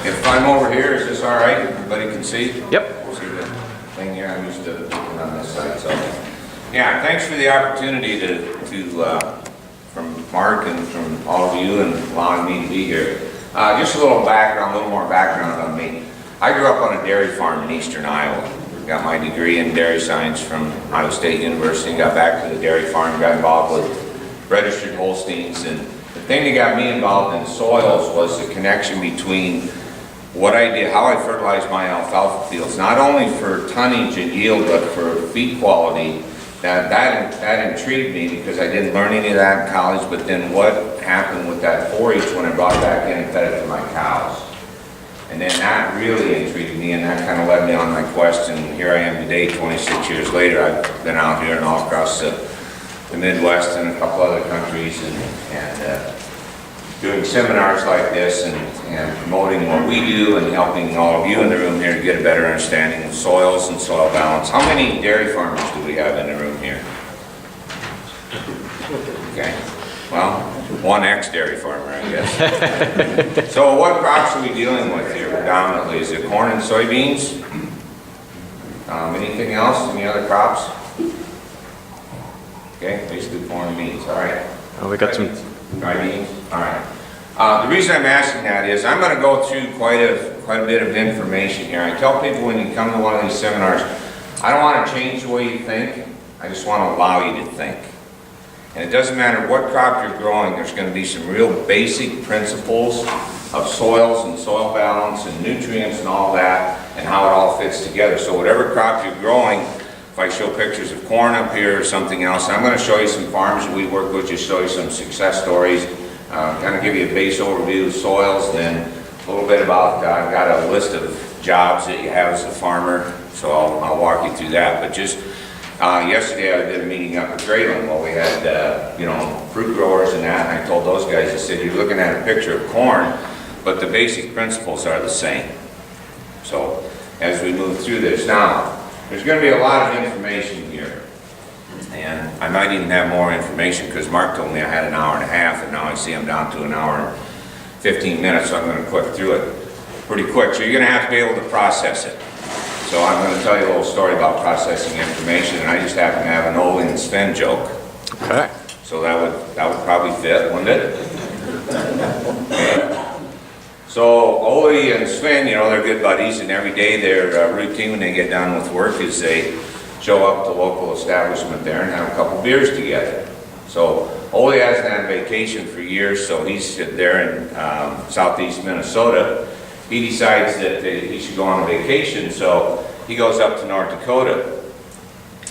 If I'm over here, is this all right? Everybody can see? Yep. See the thing here? I'm used to looking on this side. So, yeah, thanks for the opportunity from Mark and from all of you and allowing me to be here. Just a little background, a little more background on me. I grew up on a dairy farm in eastern Iowa. Got my degree in dairy science from Iowa State University, got back to the dairy farm, got involved with registered Holsteins, and the thing that got me involved in soils was the connection between what I did, how I fertilized my alfalfa fields, not only for tonnage and yield, but for feed quality. That intrigued me because I didn't learn any of that in college, but then what happened with that forage when I brought back in and fed it to my cows. And then that really intrigued me, and that kind of led me on my quest, and here I am today, 26 years later. I've been out here and all across the Midwest and a couple other countries, and doing seminars like this and promoting what we do and helping all of you in the room here to get a better understanding of soils and soil balance. How many dairy farmers do we have in the room here? Okay, well, one ex-dairy farmer, I guess. So what crops are we dealing with here predominantly? Is it corn and soybeans? Anything else? Any other crops? Okay, basically corn and beans, all right. Oh, we got some dry beans? All right. The reason I'm asking that is I'm going to go through quite a bit of information here. I tell people when you come to one of these seminars, I don't want to change the way you think, I just want to allow you to think. And it doesn't matter what crop you're growing, there's going to be some real basic principles of soils and soil balance and nutrients and all that, and how it all fits together. So whatever crop you're growing, if I show pictures of corn up here or something else, I'm going to show you some farms that we work with, just show you some success stories, kind of give you a base overview of soils, then a little bit about, I've got a list of jobs that you have as a farmer, so I'll walk you through that. But just yesterday I did a meeting up at Grayland. Well, we had fruit growers and that, and I told those guys, I said, you're looking at a picture of corn, but the basic principles are the same. So as we move through this now, there's going to be a lot of information here, and I might even have more information because Mark told me I had an hour and a half, and now I see I'm down to an hour and 15 minutes, so I'm going to click through it pretty quick. So you're going to have to be able to process it. So I'm going to tell you a little story about processing information, and I just happen to have an Ole and Sven joke. Okay. So that would probably fit, wouldn't it? Okay. So Ole and Sven, they're good buddies, and every day their routine when they get done with work is they show up to the local establishment there and have a couple beers together. So Ole hasn't had vacation for years, so he's there in southeast Minnesota. He decides that he should go on a vacation, so he goes up to North Dakota,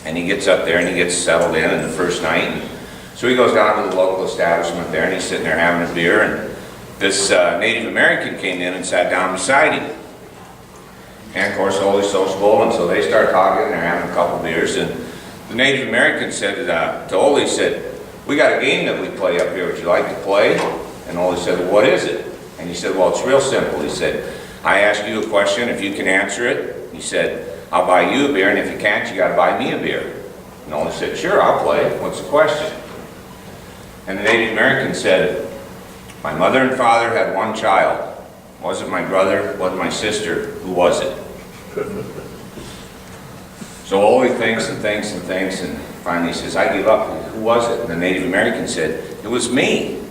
and he gets up there and he gets settled in the first night. And so he goes down to the local establishment there, and he's sitting there having a beer, and this Native American came in and sat down beside him. And of course, Ole's sociable, and so they start talking, and they're having a couple beers, and the Native American said to Ole, he said, we got a game that we play up here, would you like to play? And Ole said, well, what is it? And he said, well, it's real simple. He said, I ask you a question, if you can answer it, he said, I'll buy you a beer, and if you can't, you got to buy me a beer. And Ole said, sure, I'll play. What's the question? And the Native American said, my mother and father had one child. Wasn't my brother, wasn't my sister, who was it? So Ole thinks and thinks and thinks, and finally says, I give up. Who was it? And the Native American said, it was me.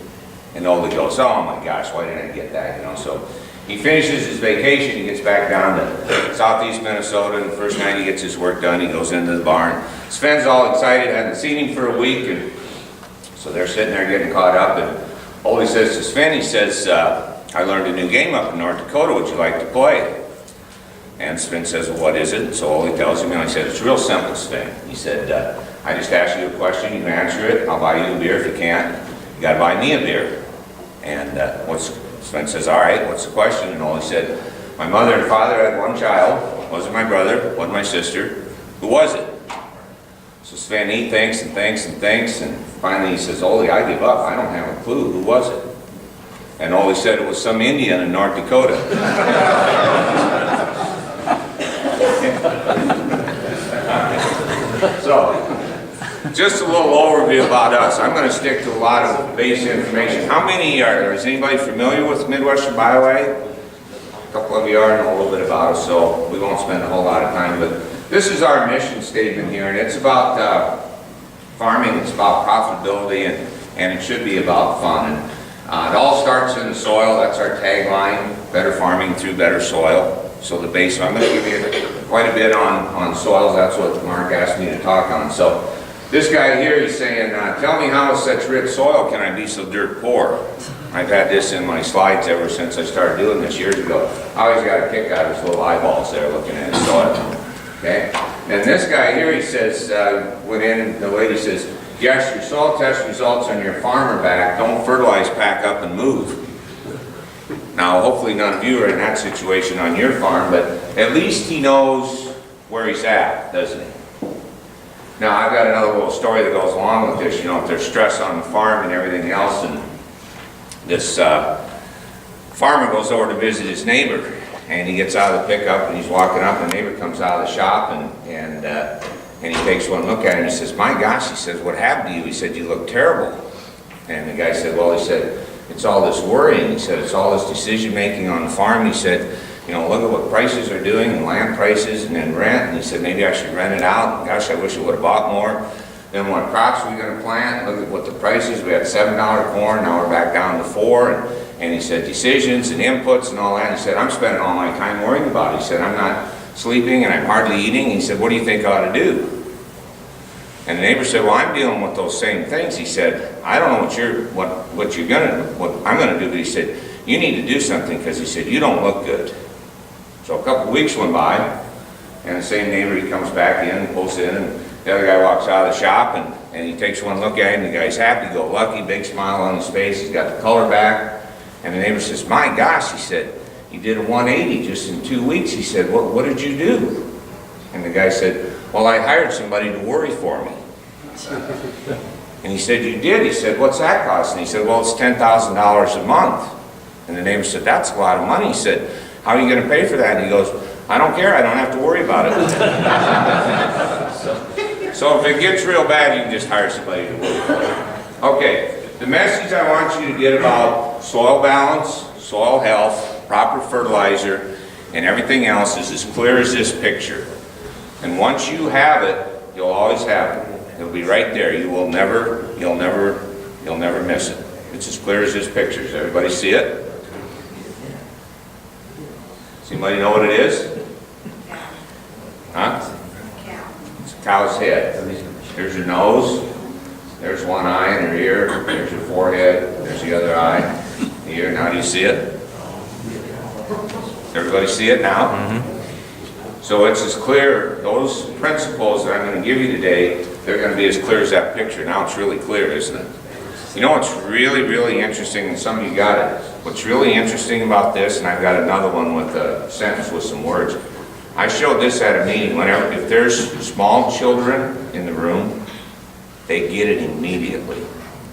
And Ole goes, oh my gosh, why didn't I get that? So he finishes his vacation, he gets back down to southeast Minnesota, and the first night he gets his work done, he goes into the barn. Sven's all excited, hadn't seen him for a week, and so they're sitting there getting caught up, and Ole says to Sven, he says, I learned a new game up in North Dakota, would you like to play? And Sven says, well, what is it? So Ole tells him, and I said, it's real simple, Sven. He said, I just asked you a question, you can answer it, I'll buy you a beer. If you can't, you got to buy me a beer. And Sven says, all right, what's the question? And Ole said, my mother and father had one child, wasn't my brother, wasn't my sister, who was it? So Sven, he thinks and thinks and thinks, and finally he says, Ole, I give up, I don't have a clue, who was it? And Ole said it was some Indian in North Dakota. So, just a little overview about us. I'm going to stick to a lot of base information. How many is anybody familiar with Midwestern Byway? couple of you already know a little bit about us, so we won't spend a whole lot of time, but this is our mission statement here, and it's about farming, it's about profitability, and it should be about fun. And it all starts in the soil. That's our tagline, better farming through better soil. So the base, I'm going to give you quite a bit on soils. That's what Mark asked me to talk on. So this guy here, he's saying, tell me how with such rich soil can I be so dirt poor? I've had this in my slides ever since I started doing this years ago. I always got a kick out of his little eyeballs there looking at his soil. Okay? And this guy here, he says, went in, the lady says, yes, your soil test results on your farmer back. Don't fertilize, pack up, and move. Now, hopefully none of you are in that situation on your farm, but at least he knows where he's at, doesn't he? Now, I've got another little story that goes along with this. You know, if there's stress on the farm and everything else, and this farmer goes over to visit his neighbor, and he gets out of the pickup, and he's walking up, and the neighbor comes out of the shop, and he takes one look at him, and he says, my gosh, he says, what happened to you? He said, you look terrible. And the guy said, well, he said, it's all this worrying. He said, it's all this decision making on the farm. He said, you know, look at what prices are doing, and land prices, and then rent. And he said, maybe I should rent it out. And gosh, I wish I would have bought more. Then what crops are we going to plant? Look at what the prices. We had $7 corn, now we're back down to $4. And he said, decisions and inputs and all that. And he said, I'm spending all my time worrying about it. He said, I'm not sleeping and I'm hardly eating. He said, what do you think I ought to do? And the neighbor said, well, I'm dealing with those same things. He said, I don't know what I'm gonna do, but he said, you need to do something, because he said, you don't look good. So a couple of weeks went by, and the same neighbor, he comes back in, pulls in, and the other guy walks out of the shop, and he takes one look at him. The guy's happy-go-lucky, big smile on his face. He's got the color back. And the neighbor says, my gosh, he said, you did a 180 just in 2 weeks. He said, what did you do? And the guy said, well, I hired somebody to worry for me. And he said, you did? He said, what's that cost? And he said, well, it's $10,000 a month. And the neighbor said, that's a lot of money. He said, how are you going to pay for that? And he goes, I don't care, I don't have to worry about it. So if it gets real bad, you can just hire somebody to worry for it. Okay, the message I want you to get about soil balance, soil health, proper fertilizer, and everything else is as clear as this picture. And once you have it, you'll always have it. It'll be right there. You'll never miss it. It's as clear as this picture. Does everybody see it? Does anybody know what it is? Huh? It's a cow's head. There's your nose. There's one eye in her ear. There's your forehead. There's the other eye. Here. Now do you see it? Does everybody see it now? Mm-hmm. So it's as clear. Those principles that I'm going to give you today, they're going to be as clear as that picture. Now it's really clear, isn't it? You know what's really, really interesting, and some of you got it. What's really interesting about this, and I've got another one with a sentence with some words. I showed this at a meeting. If there's small children in the room, they get it immediately.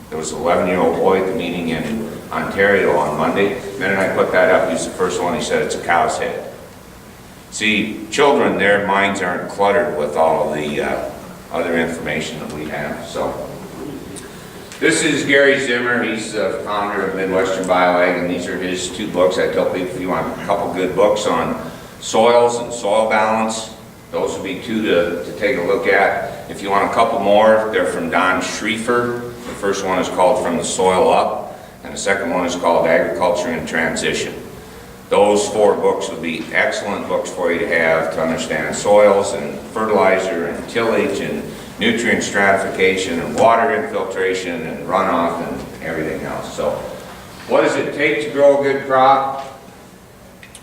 There was an 11-year-old boy at the meeting in Ontario on Monday. The minute I put that up, he's the first one. He said it's a cow's head. See, children, their minds aren't cluttered with all of the other information that we have. So, this is Gary Zimmer. He's the founder of Midwestern BioAg, and these are his 2 books. I tell people if you want a couple good books on soils and soil balance, those would be 2 to take a look at. If you want a couple more, they're from Don Schrieffer. The first one is called From the Soil Up, and the second one is called Agriculture in Transition. Those 4 books would be excellent books for you to have to understand soils and fertilizer and tillage and nutrient stratification and water infiltration and runoff and everything else. So what does it take to grow a good crop?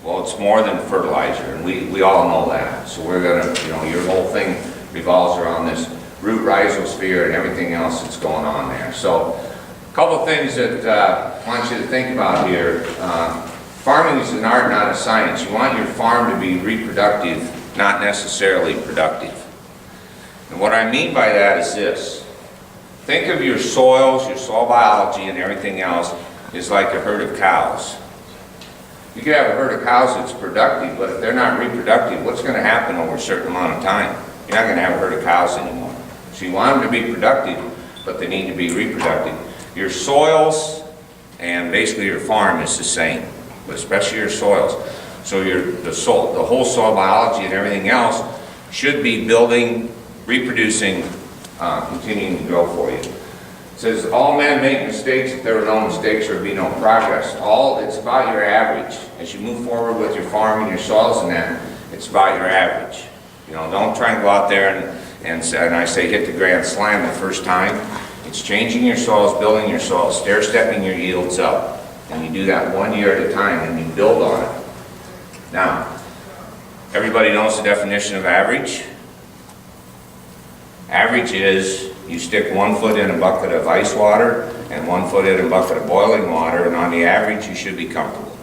Well, it's more than fertilizer, and we all know that. So we're going to, your whole thing revolves around this root rhizosphere and everything else that's going on there. So a couple things that I want you to think about here. Farming is an art, not a science. You want your farm to be reproductive, not necessarily productive. And what I mean by that is this. Think of your soils, your soil biology, and everything else is like a herd of cows. You could have a herd of cows that's productive, but if they're not reproductive, what's going to happen over a certain amount of time? You're not going to have a herd of cows anymore. So you want them to be productive, but they need to be reproductive. Your soils and basically your farm is the same, but especially your soils. So the whole soil biology and everything else should be building, reproducing, continuing to grow for you. It says, all men make mistakes. If there were no mistakes, there would be no progress. It's about your average. As you move forward with your farm and your soils and that, it's about your average. You know, don't try and go out there and I say hit the grand slam the first time. It's changing your soils, building your soils, stair-stepping your yields up. And you do that 1 year at a time and you build on it. Now, everybody knows the definition of average. Average is you stick 1 foot in a bucket of ice water and 1 foot in a bucket of boiling water, and on the average you should be comfortable.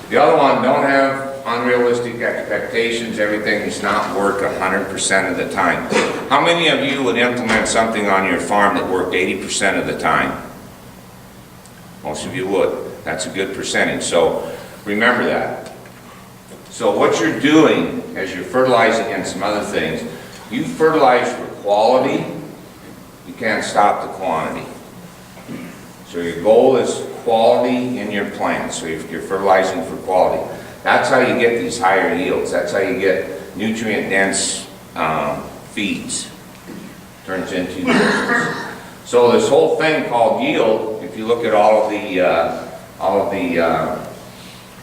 The other one, don't have unrealistic expectations. Everything does not work 100% of the time. How many of you would implement something on your farm that worked 80% of the time? Most of you would. That's a good percentage. So remember that. So what you're doing as you're fertilizing and some other things, you fertilize for quality, you can't stop the quantity. So your goal is quality in your plants. So if you're fertilizing for quality, that's how you get these higher yields. That's how you get nutrient-dense feeds. Turns into yields. So this whole thing called yield, if you look at all of the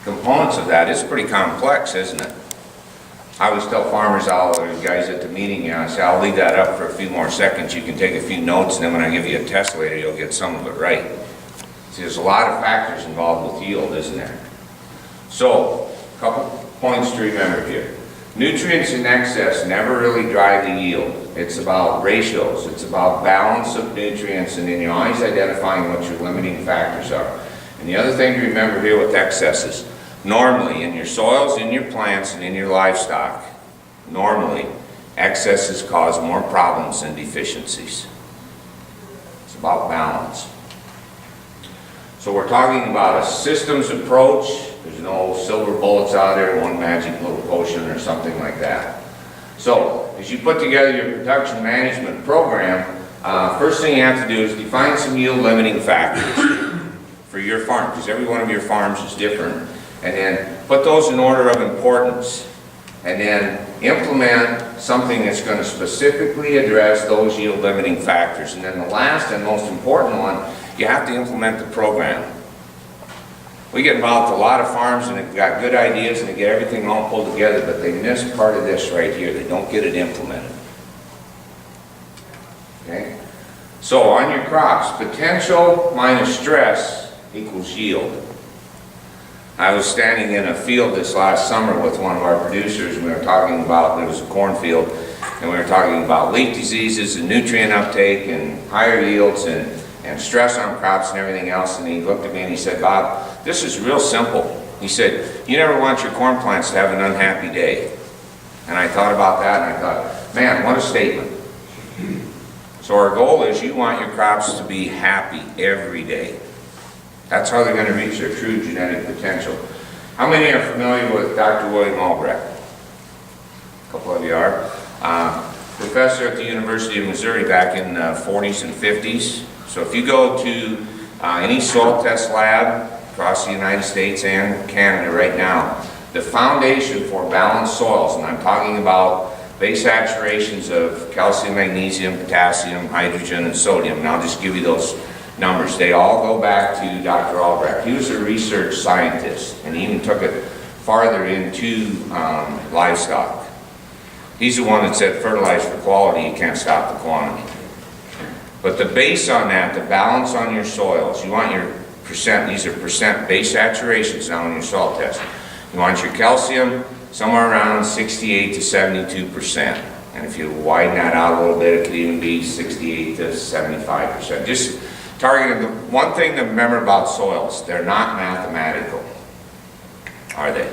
components of that, it's pretty complex, isn't it? I always tell farmers, guys at the meeting, I say, I'll leave that up for a few more seconds. You can take a few notes, and then when I give you a test later, you'll get some of it right. See, there's a lot of factors involved with yield, isn't there? So, a couple points to remember here. Nutrients in excess never really drive the yield. It's about ratios. It's about balance of nutrients, and then you're always identifying what your limiting factors are. And the other thing to remember here with excesses, normally in your soils, in your plants, and in your livestock, normally excesses cause more problems than deficiencies. It's about balance. So we're talking about a systems approach. There's no silver bullets out there, one magic little potion or something like that. So as you put together your production management program, first thing you have to do is define some yield limiting factors for your farm, because every one of your farms is different. And then put those in order of importance, and then implement something that's going to specifically address those yield limiting factors. And then the last and most important one, you have to implement the program. We get involved with a lot of farms and they've got good ideas and they get everything all pulled together, but they miss part of this right here. They don't get it implemented. Okay? So on your crops, potential minus stress equals yield. I was standing in a field this last summer with one of our producers, and we were talking about, it was a cornfield, and we were talking about leaf diseases and nutrient uptake and higher yields and stress on crops and everything else. And he looked at me and he said, Bob, this is real simple. He said, you never want your corn plants to have an unhappy day. And I thought about that and I thought, man, what a statement. So our goal is you want your crops to be happy every day. That's how they're going to reach their true genetic potential. How many are familiar with Dr. William Albrecht? A couple of you are. Professor at the University of Missouri back in the 40s and 50s. So if you go to any soil test lab across the United States and Canada right now, the foundation for balanced soils, and I'm talking about base saturations of calcium, magnesium, potassium, hydrogen, and sodium, and I'll just give you those numbers. They all go back to Dr. Albrecht. He was a research scientist, and he even took it farther into livestock. He's the one that said fertilize for quality, you can't stop the quantity. But the base on that, the balance on your soils, you want your percent, these are percent base saturations now in your soil test. You want your calcium somewhere around 68 to 72%. And if you widen that out a little bit, it could even be 68 to 75%. Just targeting the one thing to remember about soils, they're not mathematical, are they?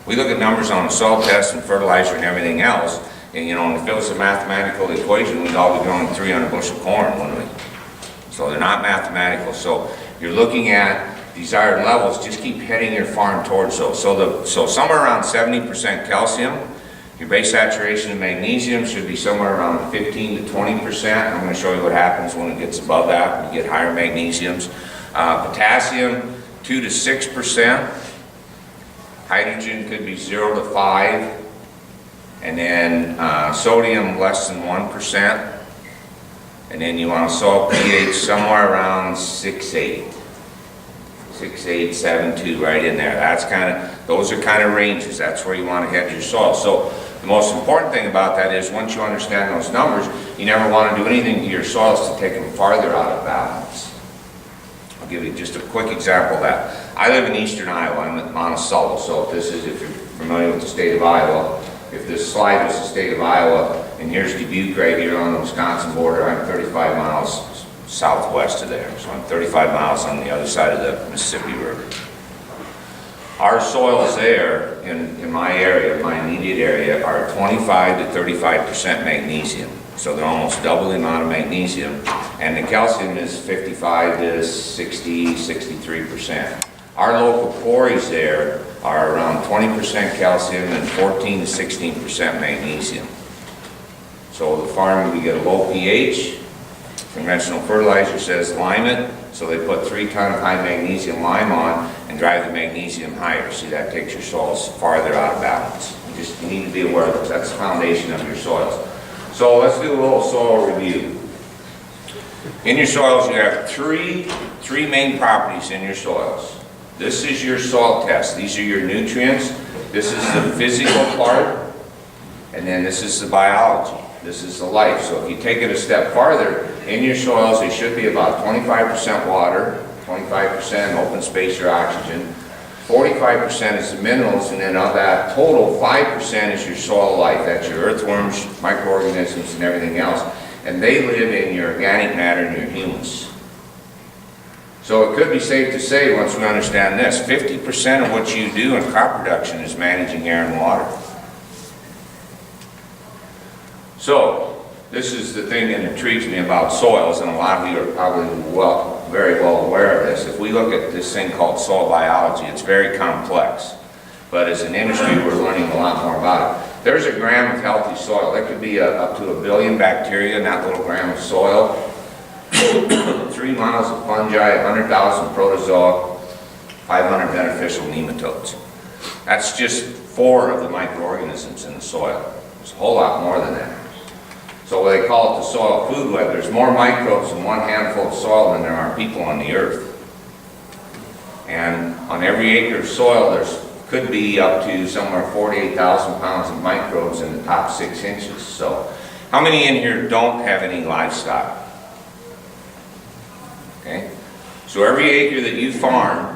We look at numbers on a soil test and fertilizer and everything else, and you know, if it was a mathematical equation, we'd all be growing 300 bushel corn, wouldn't we? So they're not mathematical. So you're looking at desired levels, just keep heading your farm towards those. So somewhere around 70% calcium. Your base saturation of magnesium should be somewhere around 15 to 20%. I'm going to show you what happens when it gets above that, when you get higher magnesiums. Potassium, 2 to 6%. Hydrogen could be 0 to 5. And then sodium less than 1%. And then you want a soil pH somewhere around 6.8. 6.8, 7.2, right in there. That's those are kind of ranges. That's where you want to head your soil. So the most important thing about that is once you understand those numbers, you never want to do anything to your soils to take them farther out of balance. I'll give you just a quick example of that. I live in eastern Iowa. I'm at Monticello. So if you're familiar with the state of Iowa, if this slide was the state of Iowa, and here's Dubuque right here on the Wisconsin border, I'm 35 miles southwest of there. So I'm 35 miles on the other side of the Mississippi River. Our soils there in my area, my immediate area, are 25 to 35% magnesium. So they're almost double the amount of magnesium. And the calcium is 55 to 60, 63%. Our local quarries there are around 20% calcium and 14 to 16% magnesium. So the farm, we get a low pH. Conventional fertilizer says lime it, so they put 3 tons of high magnesium lime on and drive the magnesium higher. See, that takes your soils farther out of balance. You need to be aware of this. That's the foundation of your soils. So let's do a little soil review. In your soils, you have three main properties in your soils. This is your soil test. These are your nutrients. This is the physical part, and then this is the biology. This is the life. So if you take it a step farther, in your soils, they should be about 25% water, 25% open space or oxygen, 45% is the minerals, and then of that total, 5% is your soil life. That's your earthworms, microorganisms, and everything else. And they live in your organic matter and your humus. So it could be safe to say, once we understand this, 50% of what you do in crop production is managing air and water. So, this is the thing that intrigues me about soils, and a lot of you are probably very well aware of this. If we look at this thing called soil biology, it's very complex. But as an industry, we're learning a lot more about it. There's a gram of healthy soil. There could be up to 1 billion bacteria in that little gram of soil. 3 miles of fungi, 100,000 protozoa, 500 beneficial nematodes. That's just 4 of the microorganisms in the soil. There's a whole lot more than that. So they call it the soil food web. There's more microbes in 1 handful of soil than there are people on the earth. And on every acre of soil, there's could be up to somewhere 48,000 pounds of microbes in the top 6 inches. So how many in here don't have any livestock? Okay, so every acre that you farm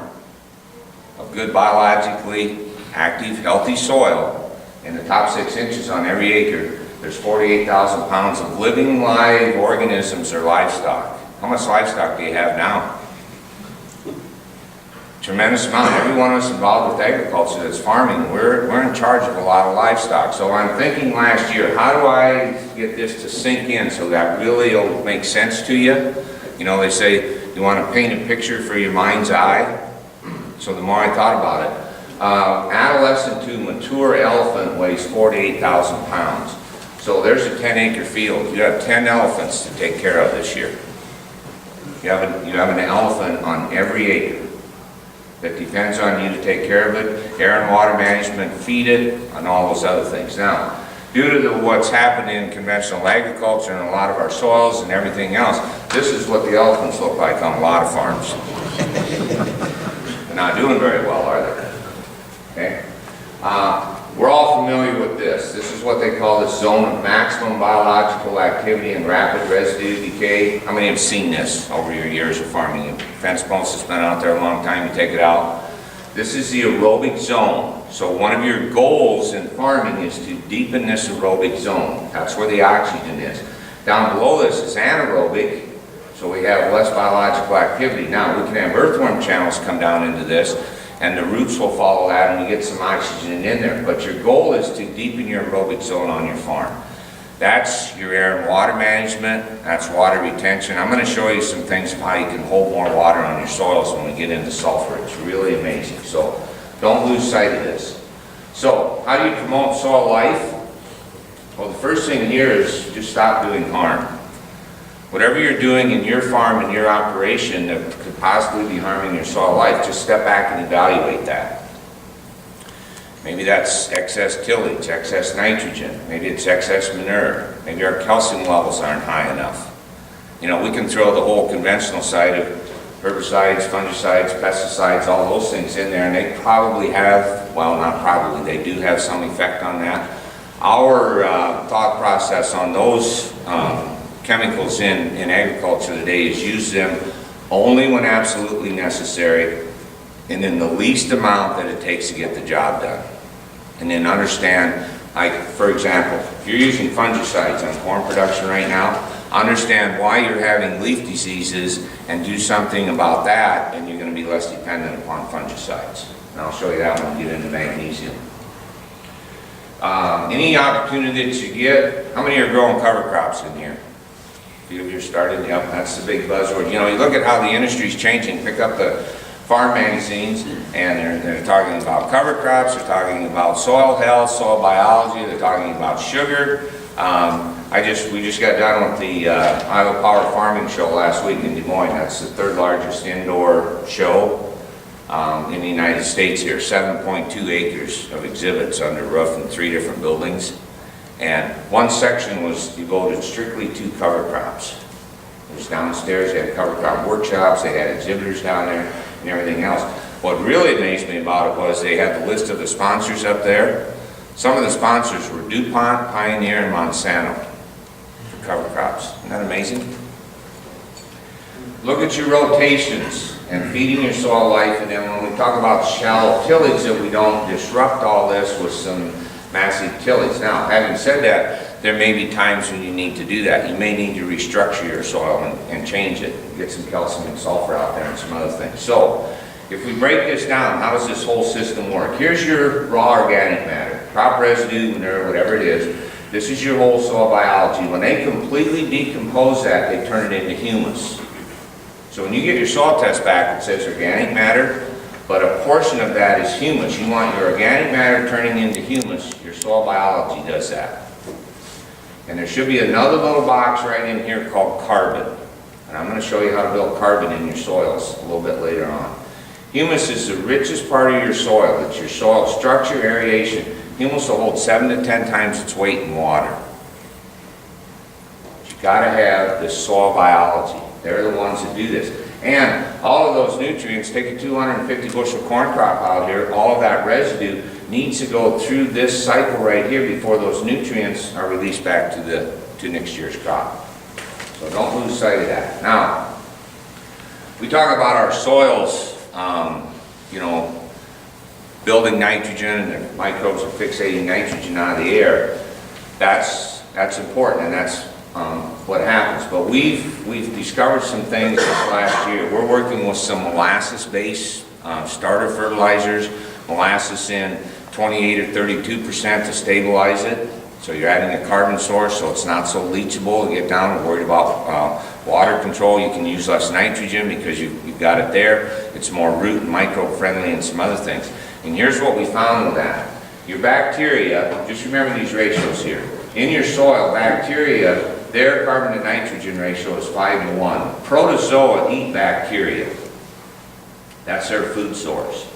of good biologically active, healthy soil, in the top 6 inches on every acre, there's 48,000 pounds of living live organisms or livestock. How much livestock do you have now? Tremendous amount. Every one of us involved with agriculture that's farming, we're in charge of a lot of livestock. So I'm thinking last year, how do I get this to sink in so that really will make sense to you? You know, they say you want to paint a picture for your mind's eye. So the more I thought about it, adolescent to mature elephant weighs 48,000 pounds. So there's a 10-acre field. You have 10 elephants to take care of this year. You have an elephant on every acre that depends on you to take care of it, air and water management, feed it, and all those other things. Now, due to what's happened in conventional agriculture and a lot of our soils and everything else, this is what the elephants look like on a lot of farms. They're not doing very well, are they? Okay? We're all familiar with this. This is what they call the zone of maximum biological activity and rapid residue decay. How many have seen this over your years of farming? Fence post has been out there a long time, you take it out. This is the aerobic zone. So one of your goals in farming is to deepen this aerobic zone. That's where the oxygen is. Down below this is anaerobic, so we have less biological activity. Now we can have earthworm channels come down into this, and the roots will follow that and you get some oxygen in there. But your goal is to deepen your aerobic zone on your farm. That's your air and water management, that's water retention. I'm going to show you some things of how you can hold more water on your soils when we get into sulfur. It's really amazing. So don't lose sight of this. So how do you promote soil life? Well, the first thing here is just stop doing harm. Whatever you're doing in your farm, in your operation that could possibly be harming your soil life, just step back and evaluate that. Maybe that's excess tillage, excess nitrogen, maybe it's excess manure, maybe our calcium levels aren't high enough. You know, we can throw the whole conventional side of herbicides, fungicides, pesticides, all those things in there, and they probably have, well, not probably, they do have some effect on that. Our thought process on those chemicals in agriculture today is use them only when absolutely necessary and in the least amount that it takes to get the job done. And then understand, like, for example, if you're using fungicides on corn production right now, understand why you're having leaf diseases and do something about that, and you're going to be less dependent upon fungicides. And I'll show you that when we get into magnesium. Any opportunity that you get, how many are growing cover crops in here? A few of you are starting, yep, that's the big buzzword. You know, you look at how the industry's changing, pick up the farm magazines, and they're talking about cover crops, they're talking about soil health, soil biology, they're talking about sugar. We just got done with the Iowa Power Farming Show last week in Des Moines. That's the third largest indoor show in the United States here. 7.2 acres of exhibits under roof in 3 different buildings. And one section was devoted strictly to cover crops. It was downstairs, they had cover crop workshops, they had exhibitors down there and everything else. What really amazed me about it was they had the list of the sponsors up there. Some of the sponsors were DuPont, Pioneer, and Monsanto for cover crops. Isn't that amazing? Look at your rotations and feeding your soil life, and then when we talk about shallow tillage, that we don't disrupt all this with some massive tillage. Now, having said that, there may be times when you need to do that. You may need to restructure your soil and change it, get some calcium and sulfur out there and some other things. So, if we break this down, how does this whole system work? Here's your raw organic matter, crop residue, manure, whatever it is. This is your whole soil biology. When they completely decompose that, they turn it into humus. So when you get your soil test back, it says organic matter, but a portion of that is humus. You want your organic matter turning into humus. Your soil biology does that. And there should be another little box right in here called carbon. And I'm going to show you how to build carbon in your soils a little bit later on. Humus is the richest part of your soil. It's your soil structure, aeration. Humus will hold 7 to 10 times its weight in water. But you've got to have this soil biology. They're the ones that do this. And all of those nutrients, take a 250 bushel corn crop out here, all of that residue needs to go through this cycle right here before those nutrients are released back to next year's crop. So don't lose sight of that. Now, we talk about our soils, you know, building nitrogen, and the microbes are fixating nitrogen out of the air. That's important, and that's what happens. But we've discovered some things this last year. We're working with some molasses-based starter fertilizers, molasses in 28 or 32% to stabilize it. So you're adding a carbon source, so it's not so leachable. You get down and worried about water control. You can use less nitrogen because you've got it there. It's more root and microbe friendly and some other things. And here's what we found with that. Your bacteria, just remember these ratios here. In your soil, bacteria, their carbon to nitrogen ratio is 5 to 1. Protozoa eat bacteria. That's their food source.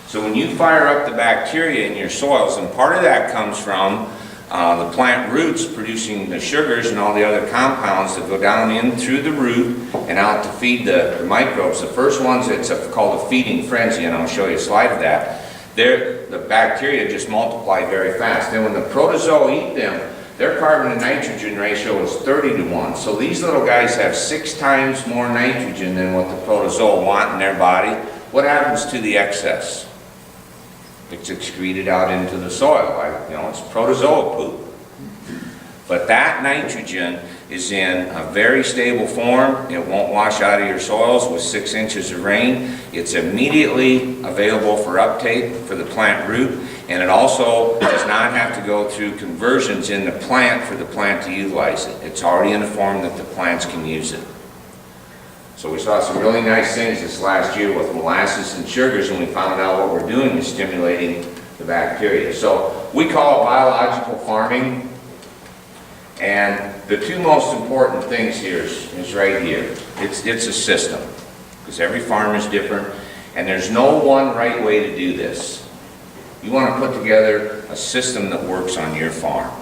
So when you fire up the bacteria in your soils, and part of that comes from the plant roots producing the sugars and all the other compounds that go down in through the root and out to feed the microbes. The first ones, it's called a feeding frenzy, and I'll show you a slide of that. The bacteria just multiply very fast. Then when the protozoa eat them, their carbon to nitrogen ratio is 30 to 1. So these little guys have 6 times more nitrogen than what the protozoa want in their body. What happens to the excess? It's excreted out into the soil. It's protozoa poop. But that nitrogen is in a very stable form. It won't wash out of your soils with 6 inches of rain. It's immediately available for uptake for the plant root, and it also does not have to go through conversions in the plant for the plant to utilize it. It's already in a form that the plants can use it. So we saw some really nice things this last year with molasses and sugars, and we found out what we're doing is stimulating the bacteria. So we call it biological farming. And the two most important things here is right here. It's a system, because every farm is different, and there's no one right way to do this. You want to put together a system that works on your farm,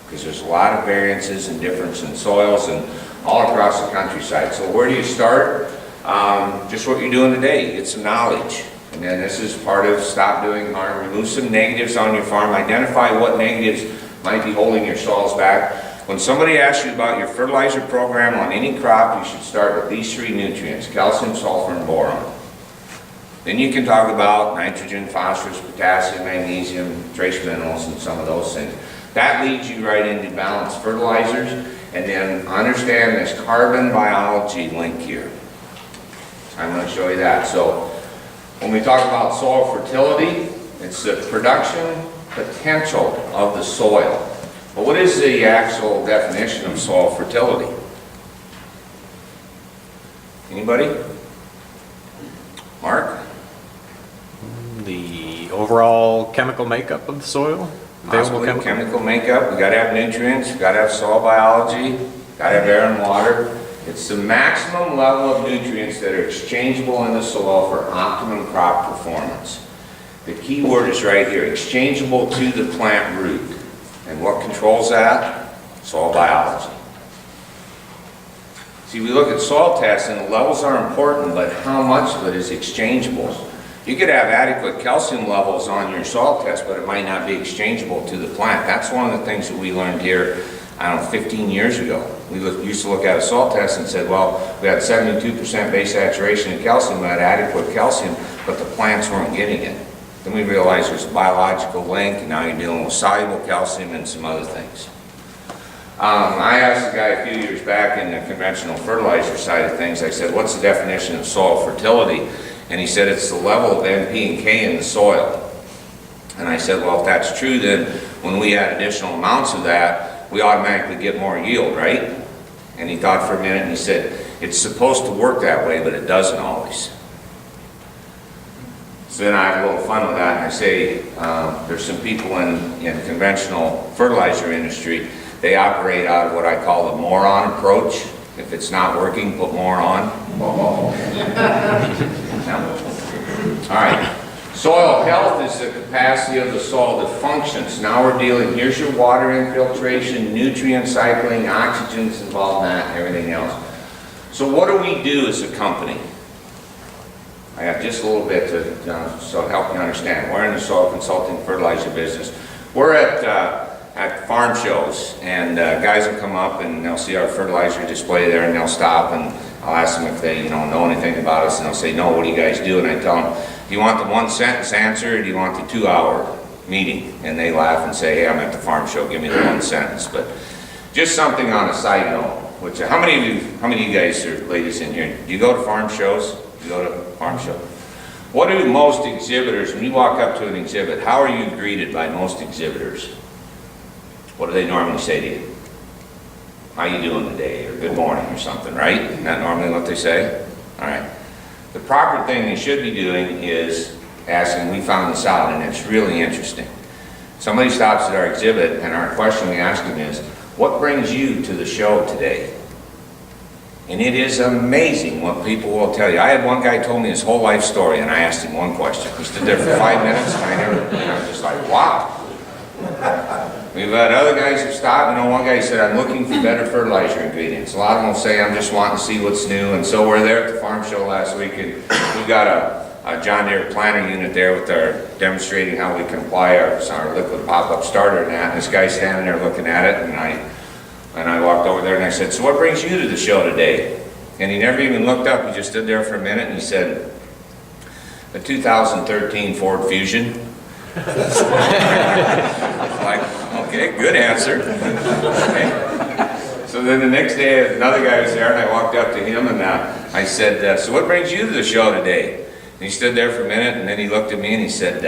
because there's a lot of variances and difference in soils and all across the countryside. So where do you start? Just what you're doing today. Get some knowledge. And then this is part of stop doing harm. Remove some negatives on your farm. Identify what negatives might be holding your soils back. When somebody asks you about your fertilizer program on any crop, you should start with these three nutrients: calcium, sulfur, and boron. Then you can talk about nitrogen, phosphorus, potassium, magnesium, trace minerals, and some of those things. That leads you right into balanced fertilizers. And then understand this carbon biology link here. I'm going to show you that. So when we talk about soil fertility, it's the production potential of the soil. But what is the actual definition of soil fertility? Anybody? Mark? The overall chemical makeup of the soil? Possibly chemical makeup. We got to have nutrients, we got to have soil biology, got to have air and water. It's the maximum level of nutrients that are exchangeable in the soil for optimum crop performance. The key word is right here: exchangeable to the plant root. And what controls that? Soil biology. See, we look at soil tests and the levels are important, but how much of it is exchangeable? You could have adequate calcium levels on your soil test, but it might not be exchangeable to the plant. That's one of the things that we learned here, I don't know, 15 years ago. We used to look at a soil test and said, well, we had 72% base saturation in calcium, we had adequate calcium, but the plants weren't getting it. Then we realized there's a biological link, and now you're dealing with soluble calcium and some other things. I asked a guy a few years back in the conventional fertilizer side of things, I said, what's the definition of soil fertility? And he said, it's the level of NP and K in the soil. And I said, well, if that's true, then when we add additional amounts of that, we automatically get more yield, right? And he thought for a minute and he said, it's supposed to work that way, but it doesn't always. So then I have a little fun with that, and I say, there's some people in conventional fertilizer industry, they operate out of what I call the moron approach. If it's not working, put more on. All right. Soil health is the capacity of the soil that functions. Now we're dealing, here's your water infiltration, nutrient cycling, oxygen's involved in that, and everything else. So what do we do as a company? I have just a little bit to so help you understand. We're in the soil consulting fertilizer business. We're at farm shows, and guys will come up and they'll see our fertilizer display there, and they'll stop, and I'll ask them if they know anything about us, and they'll say, no, what do you guys do? And I tell them, do you want the one sentence answer, or do you want the 2-hour meeting? And they laugh and say, hey, I'm at the farm show, give me the one sentence. But just something on a side note, which how many of you guys or ladies in here, do you go to farm shows? Do you go to farm shows? What do most exhibitors, when you walk up to an exhibit, how are you greeted by most exhibitors? What do they normally say to you? How you doing today? Or good morning or something, right? Isn't that normally what they say? All right. The proper thing they should be doing is asking, we found this out, and it's really interesting. Somebody stops at our exhibit, and our question we ask them is, what brings you to the show today? And it is amazing what people will tell you. I had one guy told me his whole life story, and I asked him one question. He stood there for 5 minutes, and I was just like, wow. We've had other guys who stopped. One guy said, I'm looking for better fertilizer ingredients. A lot of them will say, I'm just wanting to see what's new. And so we're there at the farm show last week, and we've got a John Deere planter unit there with our demonstrating how we can apply our liquid pop-up starter and that. And this guy's standing there looking at it, and I walked over there and I said, so what brings you to the show today? And he never even looked up. He just stood there for a minute and he said, the 2013 Ford Fusion. Like, okay, good answer. Okay. So then the next day, another guy was there, and I walked up to him and I said, so what brings you to the show today? And he stood there for a minute, and then he looked at me and he said,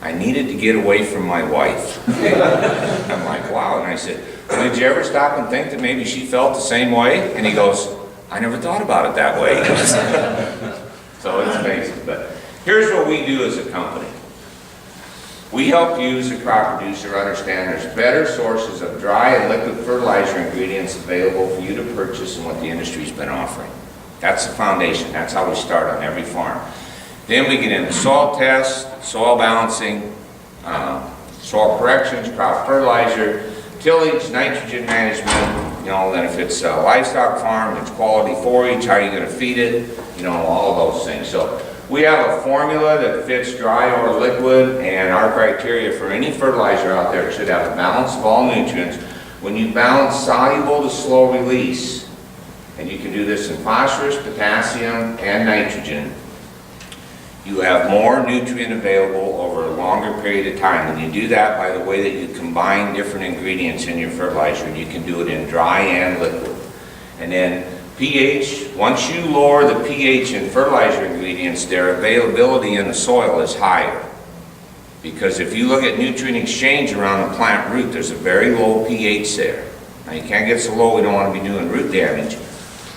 I needed to get away from my wife. Okay. I'm like, wow. And I said, well, did you ever stop and think that maybe she felt the same way? And he goes, I never thought about it that way. So it's amazing. But here's what we do as a company. We help you as a crop producer understand there's better sources of dry and liquid fertilizer ingredients available for you to purchase than what the industry's been offering. That's the foundation. That's how we start on every farm. Then we get into soil tests, soil balancing, soil corrections, crop fertilizer, tillage, nitrogen management, then if it's a livestock farm, it's quality forage, how are you going to feed it, all of those things. So we have a formula that fits dry or liquid, and our criteria for any fertilizer out there should have a balance of all nutrients. When you balance soluble to slow release, and you can do this in phosphorus, potassium, and nitrogen, you have more nutrient available over a longer period of time. And you do that by the way that you combine different ingredients in your fertilizer, and you can do it in dry and liquid. And then pH, once you lower the pH in fertilizer ingredients, their availability in the soil is higher. Because if you look at nutrient exchange around the plant root, there's a very low pH there. Now you can't get so low, we don't want to be doing root damage,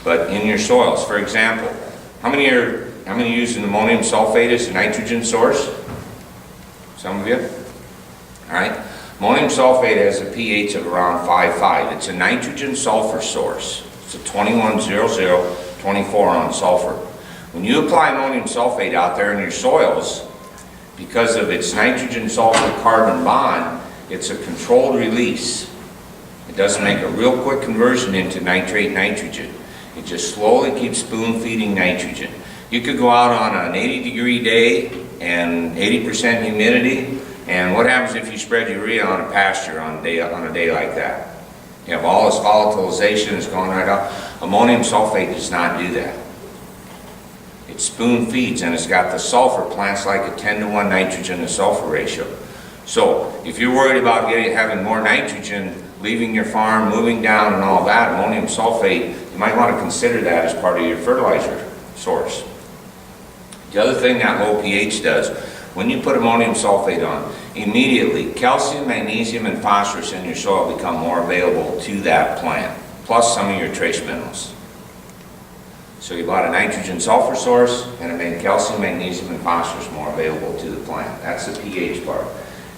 but in your soils, for example, how many using ammonium sulfate as a nitrogen source? Some of you? All right. Ammonium sulfate has a pH of around 5.5. It's a nitrogen sulfur source. It's a 2100, 24 on sulfur. When you apply ammonium sulfate out there in your soils, because of its nitrogen sulfur carbon bond, it's a controlled release. It doesn't make a real quick conversion into nitrate nitrogen. It just slowly keeps spoon feeding nitrogen. You could go out on an 80-degree day and 80% humidity, and what happens if you spread urea on a pasture on a day like that? You have all this volatilization that's going right out. Ammonium sulfate does not do that. It spoon feeds, and it's got the sulfur. Plants like a 10-to-1 nitrogen to sulfur ratio. So if you're worried about having more nitrogen leaving your farm, moving down and all that, ammonium sulfate, you might want to consider that as part of your fertilizer source. The other thing that low pH does, when you put ammonium sulfate on, immediately calcium, magnesium, and phosphorus in your soil become more available to that plant, plus some of your trace minerals. So you bought a nitrogen sulfur source, and it made calcium, magnesium, and phosphorus more available to the plant. That's the pH part.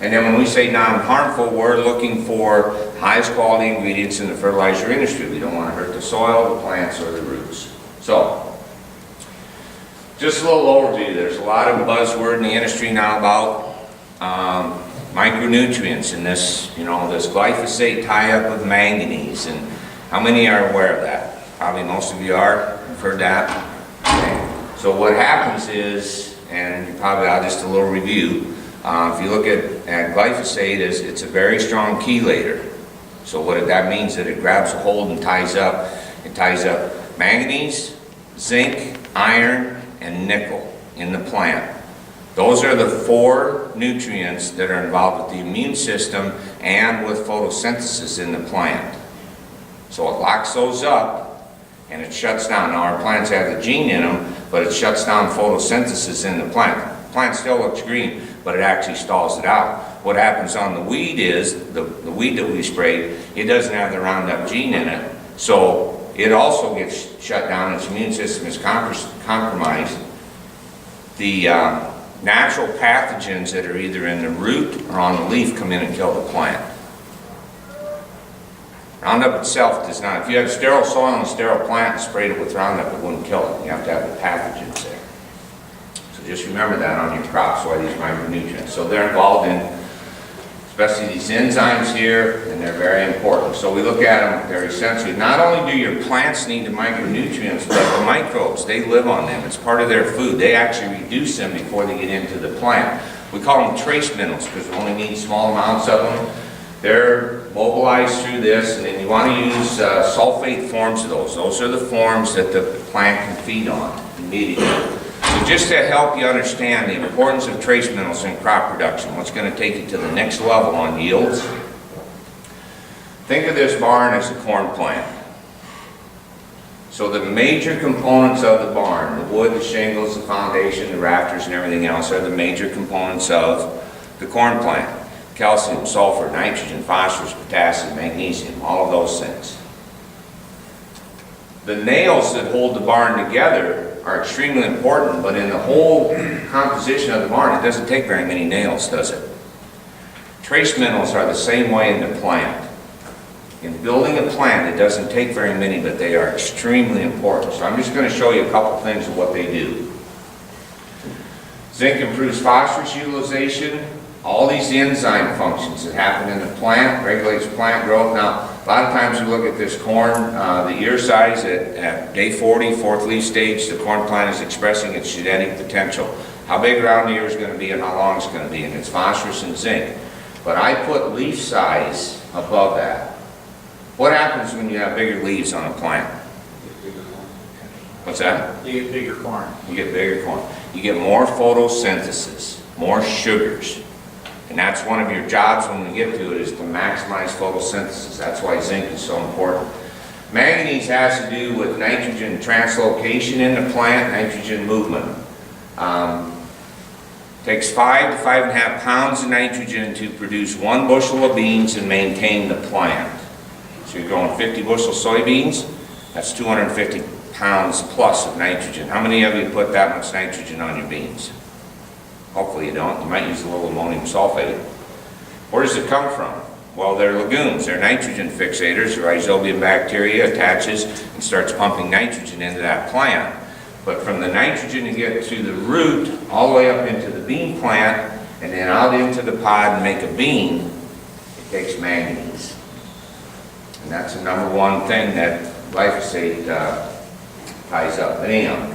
And then when we say non-harmful, we're looking for highest quality ingredients in the fertilizer industry. We don't want to hurt the soil, the plants, or the roots. So, just a little overview. There's a lot of buzzword in the industry now about micronutrients and this, this glyphosate tie-up with manganese. And how many are aware of that? Probably most of you are. You've heard that. Okay. So what happens is, and you probably, just a little review. If you look at glyphosate, it's a very strong chelator. So what that means that it grabs a hold and ties up. It ties up manganese, zinc, iron, and nickel in the plant. Those are the 4 nutrients that are involved with the immune system and with photosynthesis in the plant. So it locks those up and it shuts down. Now our plants have the gene in them, but it shuts down photosynthesis in the plant. The plant still looks green, but it actually stalls it out. What happens on the weed is, the weed that we sprayed, it doesn't have the Roundup gene in it, so it also gets shut down. Its immune system is compromised. The natural pathogens that are either in the root or on the leaf come in and kill the plant. Roundup itself does not. If you had sterile soil and a sterile plant and sprayed it with Roundup, it wouldn't kill it. You have to have the pathogens there. So just remember that on your crops, why these micronutrients. So they're involved in, especially these enzymes here, and they're very important. So we look at them, they're essentially, not only do your plants need the micronutrients, but the microbes, they live on them. It's part of their food. They actually reduce them before they get into the plant. We call them trace minerals because we only need small amounts of them. They're mobilized through this, and then you want to use sulfate forms of those. Those are the forms that the plant can feed on immediately. So just to help you understand the importance of trace minerals in crop production, what's going to take you to the next level on yields, think of this barn as a corn plant. So the major components of the barn, the wood, the shingles, the foundation, the rafters, and everything else are the major components of the corn plant. Calcium, sulfur, nitrogen, phosphorus, potassium, magnesium, all of those things. The nails that hold the barn together are extremely important, but in the whole composition of the barn, it doesn't take very many nails, does it? Trace minerals are the same way in the plant. In building a plant, it doesn't take very many, but they are extremely important. So I'm just going to show you a couple things of what they do. Zinc improves phosphorus utilization. All these enzyme functions that happen in the plant, regulates plant growth. Now, a lot of times we look at this corn, the ear size at day 40, fourth leaf stage, the corn plant is expressing its genetic potential. How big around the ear is going to be and how long it's going to be, and it's phosphorus and zinc. But I put leaf size above that. What happens when you have bigger leaves on a plant? What's that? You get bigger corn. You get bigger corn. You get more photosynthesis, more sugars. And that's one of your jobs when we get to it, is to maximize photosynthesis. That's why zinc is so important. Manganese has to do with nitrogen translocation in the plant, nitrogen movement. Takes 5 to 5.5 pounds of nitrogen to produce 1 bushel of beans and maintain the plant. So you're growing 50 bushel soybeans, that's 250 pounds plus of nitrogen. How many of you put that much nitrogen on your beans? Hopefully you don't. You might use a little ammonium sulfate. Where does it come from? Well, they're legumes. They're nitrogen fixators. The rhizobium bacteria attaches and starts pumping nitrogen into that plant. But from the nitrogen you get to the root, all the way up into the bean plant, and then out into the pod and make a bean, it takes manganese. And that's the number one thing that glyphosate ties up. But anyhow,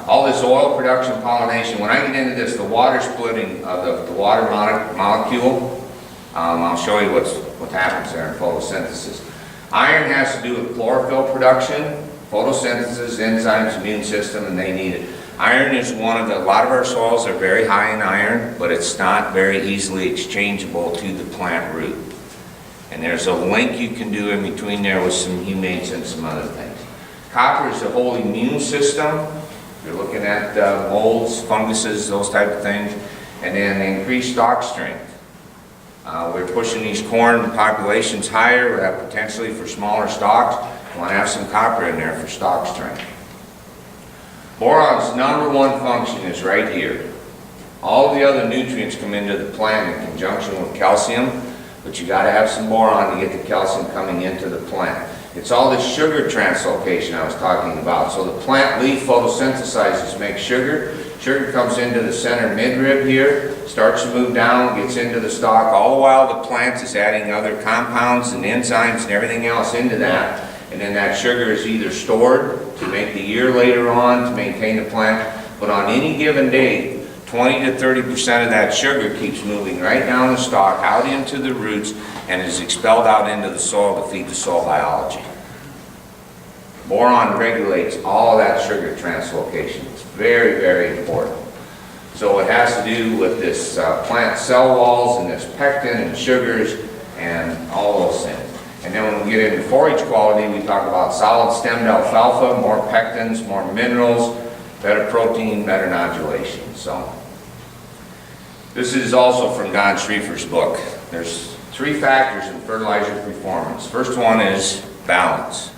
all this oil production, pollination, when I get into this, the water splitting of the water molecule, I'll show you what happens there in photosynthesis. Iron has to do with chlorophyll production, photosynthesis, enzymes, immune system, and they need it. Iron is a lot of our soils are very high in iron, but it's not very easily exchangeable to the plant root. And there's a link you can do in between there with some humates and some other things. Copper is the whole immune system. You're looking at molds, funguses, those type of things. And then increased stalk strength. We're pushing these corn populations higher, potentially for smaller stalks. You want to have some copper in there for stalk strength. Boron's number one function is right here. All the other nutrients come into the plant in conjunction with calcium, but you got to have some boron to get the calcium coming into the plant. It's all this sugar translocation I was talking about. So the plant leaf photosynthesizes, makes sugar. Sugar comes into the center midrib here, starts to move down, gets into the stalk. All the while the plant is adding other compounds and enzymes and everything else into that. And then that sugar is either stored to make the ear later on to maintain the plant. But on any given day, 20 to 30% of that sugar keeps moving right down the stalk, out into the roots, and is expelled out into the soil to feed the soil biology. Boron regulates all of that sugar translocation. It's very, very important. So it has to do with this plant cell walls and this pectin and sugars and all those things. And then when we get into forage quality, we talk about solid stemmed alfalfa, more pectins, more minerals, better protein, better nodulation. So this is also from Don Schrieffer's book. There's 3 factors in fertilizer performance. First one is balance.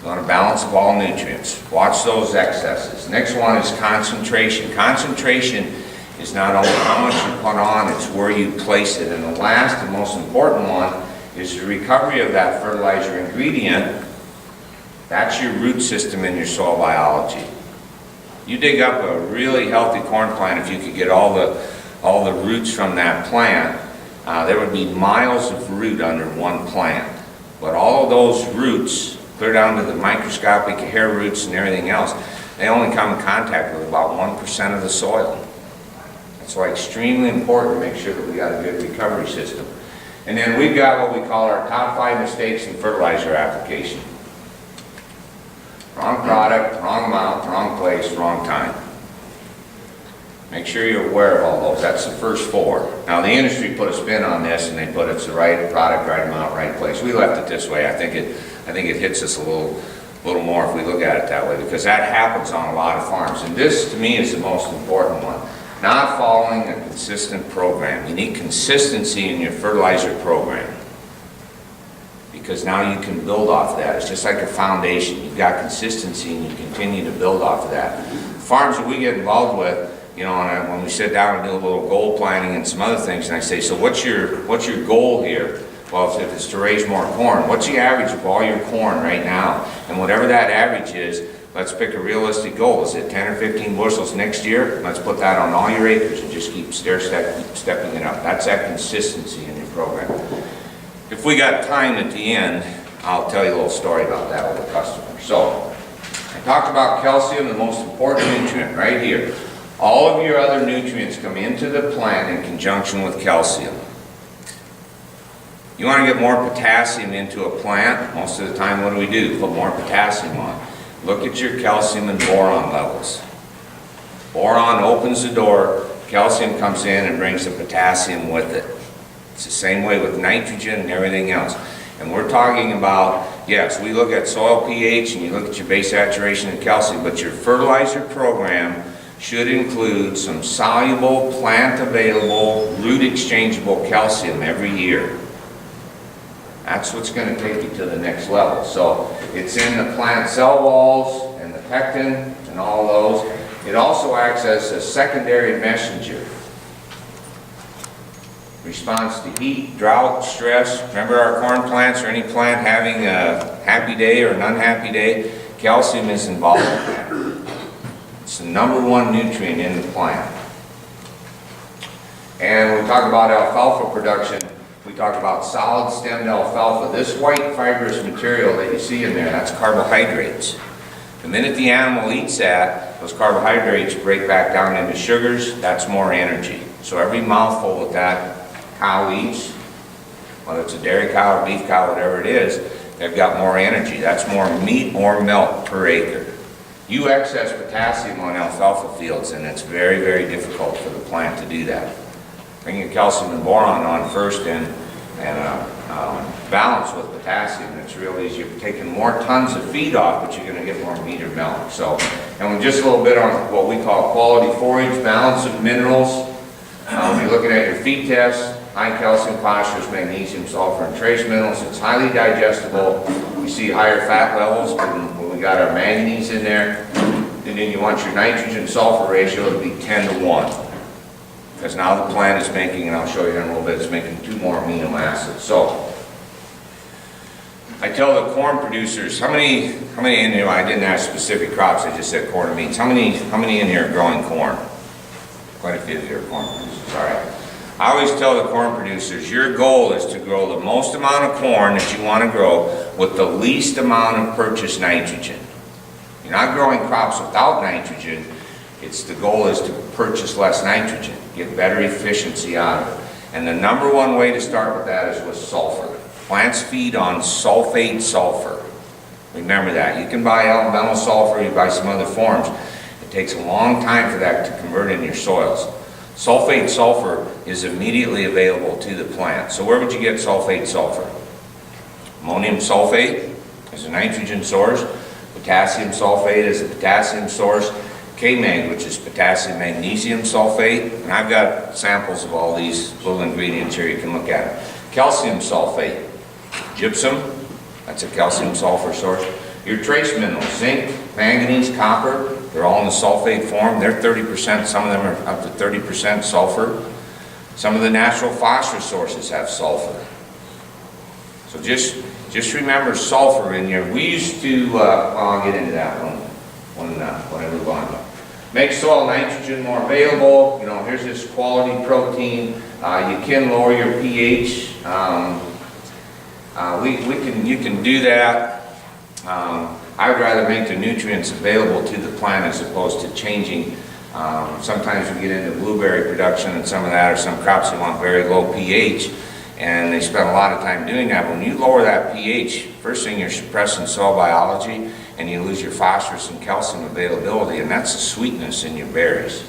You want a balance of all nutrients. Watch those excesses. Next one is concentration. Concentration is not only how much you put on, it's where you place it. And the last and most important one is the recovery of that fertilizer ingredient. That's your root system in your soil biology. You dig up a really healthy corn plant, if you could get all the roots from that plant, there would be miles of root under one plant. But all of those roots, clear down to the microscopic hair roots and everything else, they only come in contact with about 1% of the soil. That's why it's extremely important to make sure that we got a good recovery system. And then we've got what we call our top 5 mistakes in fertilizer application. Wrong product, wrong amount, wrong place, wrong time. Make sure you're aware of all those. That's the first 4. Now the industry put a spin on this and they put it's the right product, right amount, right place. We left it this way. I think it hits us a little more if we look at it that way, because that happens on a lot of farms. And this to me is the most important one. Not following a consistent program. You need consistency in your fertilizer program, because now you can build off of that. It's just like a foundation. You've got consistency and you continue to build off of that. Farms that we get involved with, you know, and when we sit down and do a little goal planning and some other things, and I say, so what's your goal here? Well, if it's to raise more corn, what's the average of all your corn right now? And whatever that average is, let's pick a realistic goal. Is it 10 or 15 bushels next year? Let's put that on all your acres and just keep stepping it up. That's that consistency in your program. If we got time at the end, I'll tell you a little story about that with a customer. So, I talked about calcium, the most important nutrient, right here. All of your other nutrients come into the plant in conjunction with calcium. You want to get more potassium into a plant, most of the time what do? Put more potassium on. Look at your calcium and boron levels. Boron opens the door, calcium comes in and brings the potassium with it. It's the same way with nitrogen and everything else. And we're talking about, yes, we look at soil pH and you look at your base saturation and calcium, but your fertilizer program should include some soluble, plant available, root exchangeable calcium every year. That's what's going to take you to the next level. So it's in the plant cell walls and the pectin and all those. It also acts as a secondary messenger. Responds to heat, drought, stress. Remember our corn plants or any plant having a happy day or an unhappy day? Calcium is involved in that. It's the #1 nutrient in the plant. And when we talk about alfalfa production, we talk about solid stemmed alfalfa. This white fibrous material that you see in there, that's carbohydrates. The minute the animal eats that, those carbohydrates break back down into sugars, that's more energy. So every mouthful that that cow eats, whether it's a dairy cow or beef cow, whatever it is, they've got more energy. That's more meat or milk per acre. You excess potassium on alfalfa fields and it's very, very difficult for the plant to do that. Bring your calcium and boron on first and balance with potassium. It's real easy. You're taking more tons of feed off, but you're going to get more meat or milk. So, and with just a little bit on what we call quality forage, balance of minerals. You're looking at your feed test, high calcium, phosphorus, magnesium, sulfur, and trace minerals. It's highly digestible. We see higher fat levels when we got our manganese in there. And then you want your nitrogen sulfur ratio to be 10:1. Because now the plant is making, and I'll show you in a little bit, it's making 2 more amino acids. So, I tell the corn producers, how many in here, I didn't ask specific crops, I just said corn and beans. How many in here are growing corn? Quite a few of you are corn producers, all right. I always tell the corn producers, your goal is to grow the most amount of corn that you want to grow with the least amount of purchased nitrogen. You're not growing crops without nitrogen. The goal is to purchase less nitrogen, get better efficiency out of it. And the #1 way to start with that is with sulfur. Plants feed on sulfate sulfur. Remember that. You can buy elemental sulfur, you buy some other forms. It takes a long time for that to convert in your soils. Sulfate sulfur is immediately available to the plant. So where would you get sulfate sulfur? Ammonium sulfate is a nitrogen source. Potassium sulfate is a potassium source. K-mag, which is potassium magnesium sulfate, and I've got samples of all these little ingredients here, you can look at them. Calcium sulfate, gypsum, that's a calcium sulfur source. Your trace minerals, zinc, manganese, copper, they're all in the sulfate form. They're 30%, some of them are up to 30% sulfur. Some of the natural phosphorus sources have sulfur. So just remember sulfur in here. We used to, well, I'll get into that one when I move on. Make soil nitrogen more available. You know, here's this quality protein. You can lower your pH. You can do that. I would rather make the nutrients available to the plant as opposed to changing. Sometimes we get into blueberry production and some of that, or some crops that want very low pH, and they spend a lot of time doing that. When you lower that pH, first thing you're suppressing soil biology, and you lose your phosphorus and calcium availability, and that's the sweetness in your berries.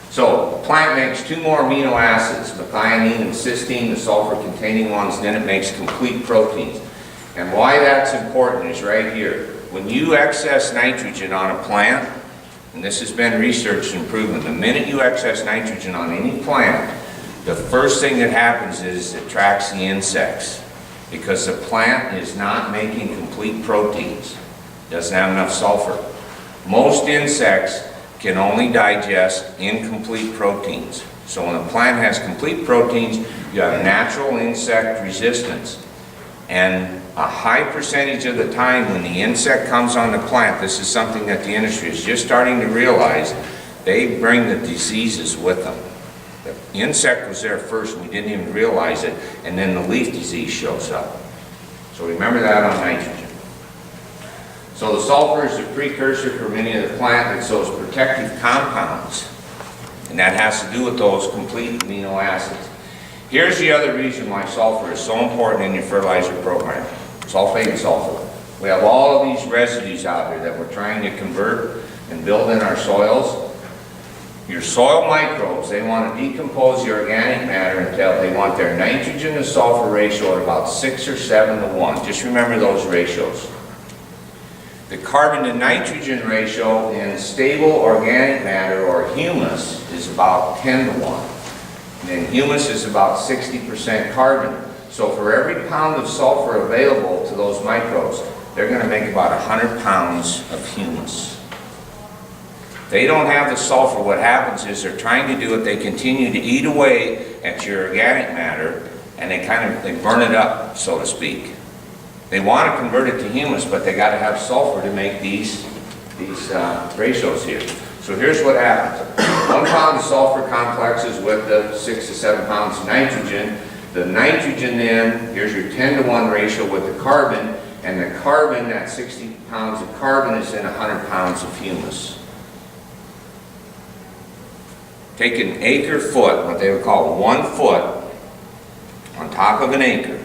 So, the plant makes 2 more amino acids, methionine and cysteine, the sulfur-containing ones, then it makes complete proteins. And why that's important is right here. When you excess nitrogen on a plant, and this has been researched and proven, the minute you excess nitrogen on any plant, the first thing that happens is it attracts the insects. Because the plant is not making complete proteins. Doesn't have enough sulfur. Most insects can only digest incomplete proteins. So when a plant has complete proteins, you have natural insect resistance. And a high percentage of the time when the insect comes on the plant, this is something that the industry is just starting to realize, they bring the diseases with them. The insect was there first, we didn't even realize it, and then the leaf disease shows up. So remember that on nitrogen. So the sulfur is the precursor for many of the plant. It's those protective compounds, and that has to do with those complete amino acids. Here's the other reason why sulfur is so important in your fertilizer program. Sulfate and sulfur. We have all of these residues out there that we're trying to convert and build in our soils. Your soil microbes, they want to decompose the organic matter until they want their nitrogen to sulfur ratio at about 6 or 7 to 1. Just remember those ratios. The carbon to nitrogen ratio in stable organic matter or humus is about 10 to 1. And then humus is about 60% carbon. So for every pound of sulfur available to those microbes, they're going to make about 100 pounds of humus. They don't have the sulfur. What happens is they're trying to do it, they continue to eat away at your organic matter, and they burn it up, so to speak. They want to convert it to humus, but they got to have sulfur to make these ratios here. So here's what happens. 1 pound of sulfur complexes with the 6 to 7 pounds of nitrogen. The nitrogen then, here's your 10 to 1 ratio with the carbon, and the carbon, that 60 pounds of carbon is in 100 pounds of humus. Take an acre foot, what they would call 1 foot, on top of an acre.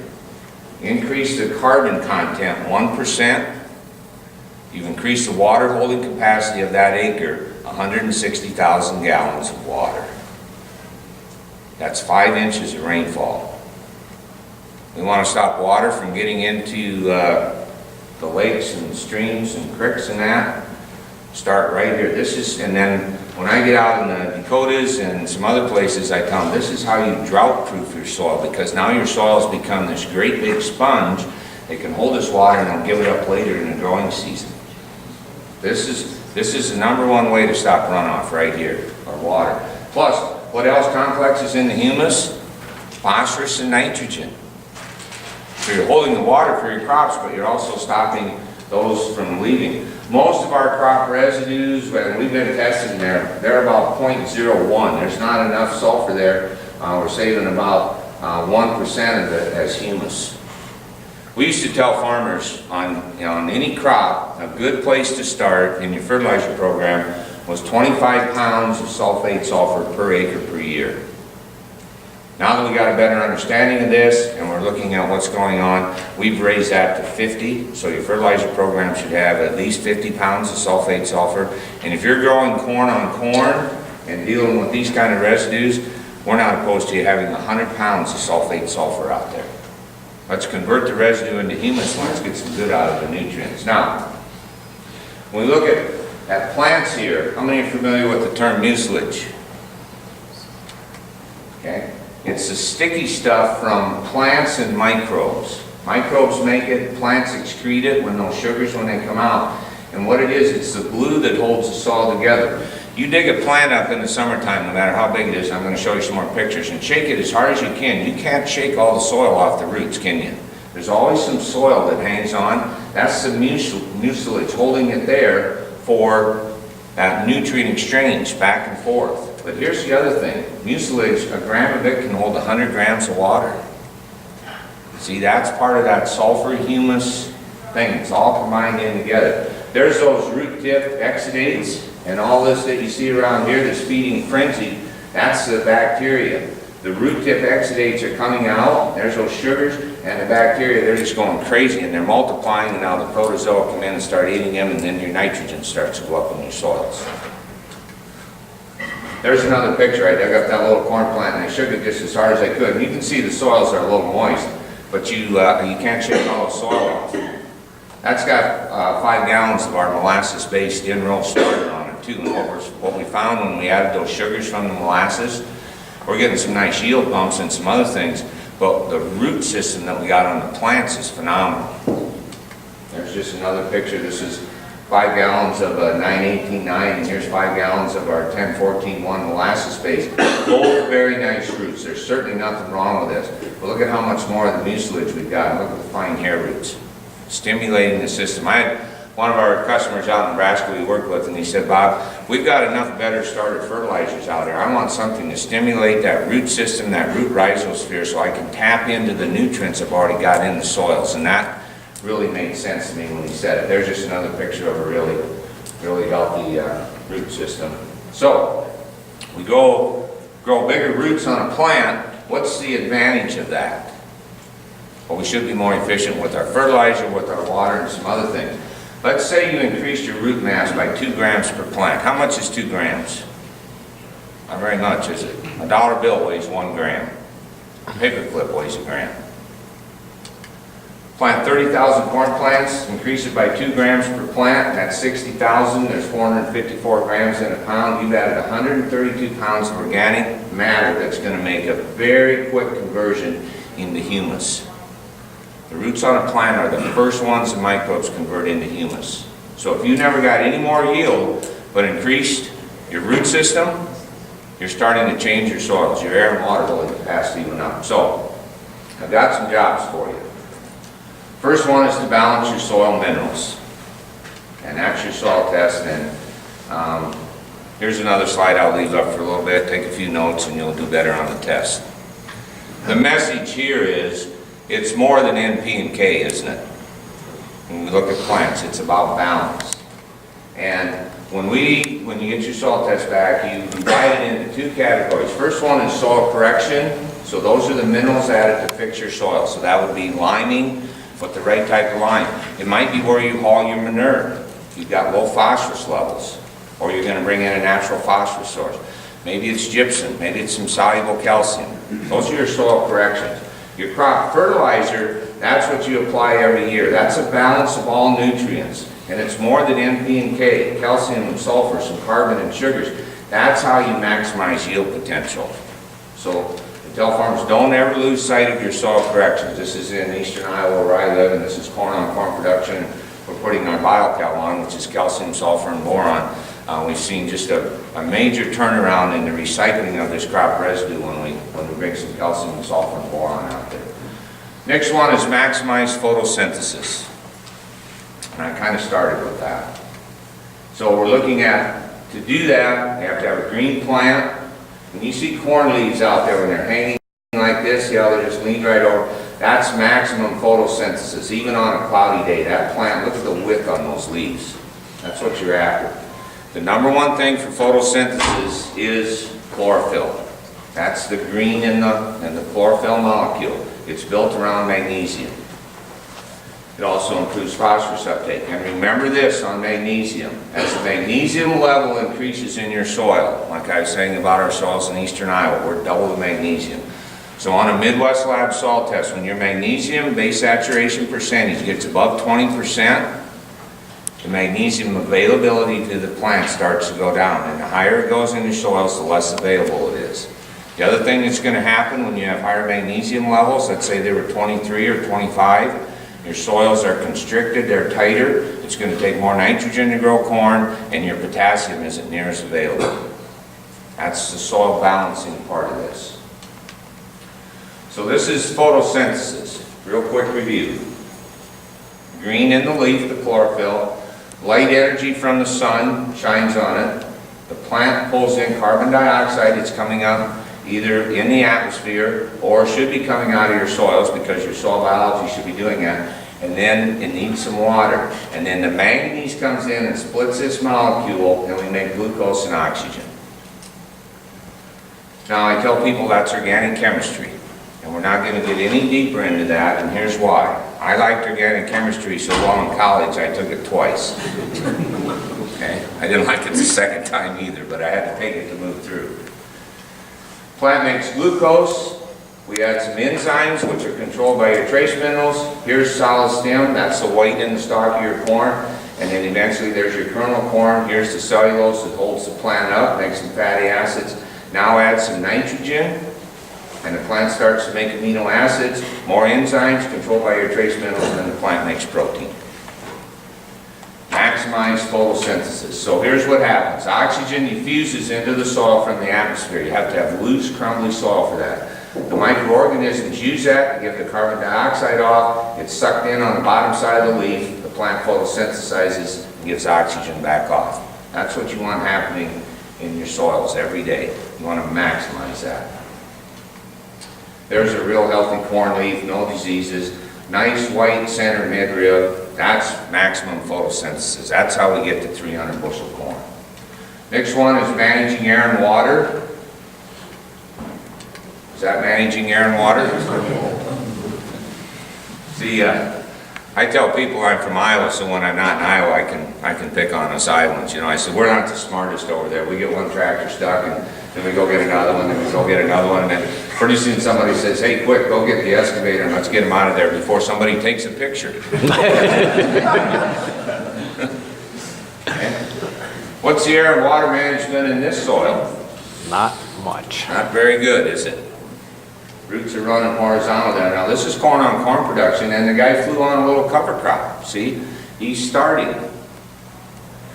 Increase the carbon content 1%. You've increased the water holding capacity of that acre 160,000 gallons of water. That's 5 inches of rainfall. We want to stop water from getting into the lakes and streams and creeks and that. Start right here. And then when I get out in the Dakotas and some other places, I tell them this is how you drought-proof your soil, because now your soil's become this great big sponge. They can hold this water and they'll give it up later in the growing season. This is the #1 way to stop runoff right here, or water. Plus, what else complexes in the humus? Phosphorus and nitrogen. So you're holding the water for your crops, but you're also stopping those from leaving. Most of our crop residues, when we've been testing there, they're about 0.01. There's not enough sulfur there. We're saving about 1% of it as humus. We used to tell farmers on any crop, a good place to start in your fertilizer program was 25 pounds of sulfate sulfur per acre per year. Now that we got a better understanding of this and we're looking at what's going on, we've raised that to 50. So your fertilizer program should have at least 50 pounds of sulfate sulfur. And if you're growing corn on corn and dealing with these kind of residues, we're not opposed to you having 100 pounds of sulfate sulfur out there. Let's convert the residue into humus and let's get some good out of the nutrients. Now, when we look at plants here, how many are familiar with the term mucilage? Okay. It's the sticky stuff from plants and microbes. Microbes make it, plants excrete it when those sugars, when they come out. And what it is, it's the glue that holds the soil together. You dig a plant up in the summertime, no matter how big it is, I'm going to show you some more pictures, and shake it as hard as you can. You can't shake all the soil off the roots, can you? There's always some soil that hangs on. That's the mucilage holding it there for that nutrient exchange back and forth. But here's the other thing. Mucilage, a gram of it can hold 100 grams of water. See, that's part of that sulfur humus thing. It's all combined in together. There's those root tip exudates and all this that you see around here that's feeding frenzy. That's the bacteria. The root tip exudates are coming out. There's those sugars, and the bacteria, they're just going crazy and they're multiplying, and now the protozoa come in and start eating them, and then your nitrogen starts to go up in your soils. There's another picture. I dug up that little corn plant and I shook it just as hard as I could. And you can see the soils are a little moist, but you can't shake all the soil off. That's got 5 gallons of our molasses-based in-row starter on it too. And what we found when we added those sugars from the molasses, we're getting some nice yield bumps and some other things, but the root system that we got on the plants is phenomenal. There's just another picture. This is 5 gallons of a 9-18-9, and here's 5 gallons of our 10-14-1 molasses base. Both very nice roots. There's certainly nothing wrong with this. But look at how much more of the mucilage we've got. Look at the fine hair roots. Stimulating the system. I had one of our customers out in Nebraska we worked with, and he said, Bob, we've got enough better starter fertilizers out there. I want something to stimulate that root system, that root rhizosphere, so I can tap into the nutrients I've already got in the soils. And that really made sense to me when he said it. There's just another picture of a really healthy root system. So, we grow bigger roots on a plant. What's the advantage of that? Well, we should be more efficient with our fertilizer, with our water, and some other things. Let's say you increased your root mass by 2 grams per plant. How much is 2 grams? Not very much, is it? A dollar bill weighs 1 gram. A paper clip weighs 1 gram. Plant 30,000 corn plants, increase it by 2 grams per plant, that's 60,000. There's 454 grams in a pound. You've added 132 pounds of organic matter that's going to make a very quick conversion into humus. The roots on a plant are the first ones the microbes convert into humus. So if you never got any more yield, but increased your root system, you're starting to change your soils. Your air and water holding capacity went up. So, I've got some jobs for you. First one is to balance your soil minerals. And that's your soil test. And here's another slide I'll leave up for a little bit. Take a few notes and you'll do better on the test. The message here is, it's more than N, P, and K, isn't it? When we look at plants, it's about balance. And when you get your soil test back, you divide it into 2 categories. First one is soil correction. So those are the minerals added to fix your soil. So that would be liming with the right type of lime. It might be where you haul your manure. You've got low phosphorus levels, or you're going to bring in a natural phosphorus source. Maybe it's gypsum. Maybe it's some soluble calcium. Those are your soil corrections. Your crop fertilizer, that's what you apply every year. That's a balance of all nutrients. And it's more than N, P, and K, calcium and sulfur, some carbon and sugars. That's how you maximize yield potential. So I tell farmers, don't ever lose sight of your soil corrections. This is in eastern Iowa where I live, and this is corn on corn production. We're putting our BioCal on, which is calcium, sulfur, and boron. We've seen just a major turnaround in the recycling of this crop residue when we bring some calcium and sulfur and boron out there. Next one is maximize photosynthesis. And I kind of started with that. So we're looking at, to do that, you have to have a green plant. When you see corn leaves out there when they're hanging like this, see how they just lean right over? That's maximum photosynthesis. Even on a cloudy day, that plant, look at the width on those leaves. That's what you're after. The number one thing for photosynthesis is chlorophyll. That's the green in the chlorophyll molecule. It's built around magnesium. It also improves phosphorus uptake. And remember this on magnesium. As the magnesium level increases in your soil, like I was saying about our soils in eastern Iowa, we're double the magnesium. So on a Midwest Lab soil test, when your magnesium base saturation percentage gets above 20%, the magnesium availability to the plant starts to go down. And the higher it goes in your soils, the less available it is. The other thing that's going to happen when you have higher magnesium levels, let's say they were 23 or 25, your soils are constricted, they're tighter, it's going to take more nitrogen to grow corn, and your potassium isn't near as available. That's the soil balancing part of this. So this is photosynthesis. Real quick review. Green in the leaf, the chlorophyll. Light energy from the sun shines on it. The plant pulls in carbon dioxide. It's coming up either in the atmosphere or should be coming out of your soils because your soil biology should be doing that. And then it needs some water. And then the manganese comes in and splits this molecule and we make glucose and oxygen. Now I tell people that's organic chemistry. And we're not going to get any deeper into that, and here's why. I liked organic chemistry so well in college, I took it twice. Okay? I didn't like it the second time either, but I had to take it to move through. Plant makes glucose. We add some enzymes, which are controlled by your trace minerals. Here's solid stem, that's the white in the stalk of your corn. And then eventually there's your kernel corn. Here's the cellulose that holds the plant up, makes some fatty acids. Now add some nitrogen. And the plant starts to make amino acids, more enzymes controlled by your trace minerals, and then the plant makes protein. Maximize maximize photosynthesis. So here's what happens. Oxygen diffuses into the soil from the atmosphere. You have to have loose, crumbly soil for that. The microorganisms use that to get the carbon dioxide off. It's sucked in on the bottom side of the leaf. The plant photosynthesizes and gives oxygen back off. That's what you want happening in your soils every day. You want to maximize that. There's a real healthy corn leaf, no diseases. Nice white center midrib. That's maximum photosynthesis. That's how we get to 300 bushel corn. Next one is managing air and water. Is that managing air and water? See, I tell people I'm from Iowa, so when I'm not in Iowa, I can pick on us Iowans. You know, I said, we're not the smartest over there. We get one tractor stuck, and then we go get another one, and we go get another one, and then pretty soon somebody says, hey, quick, go get the excavator, and let's get them out of there before somebody takes a picture. What's the air and water management in this soil? Not much. Not very good, is it? Roots are running horizontal there. Now this is corn on corn production, and the guy flew on a little cover crop. See, he's starting.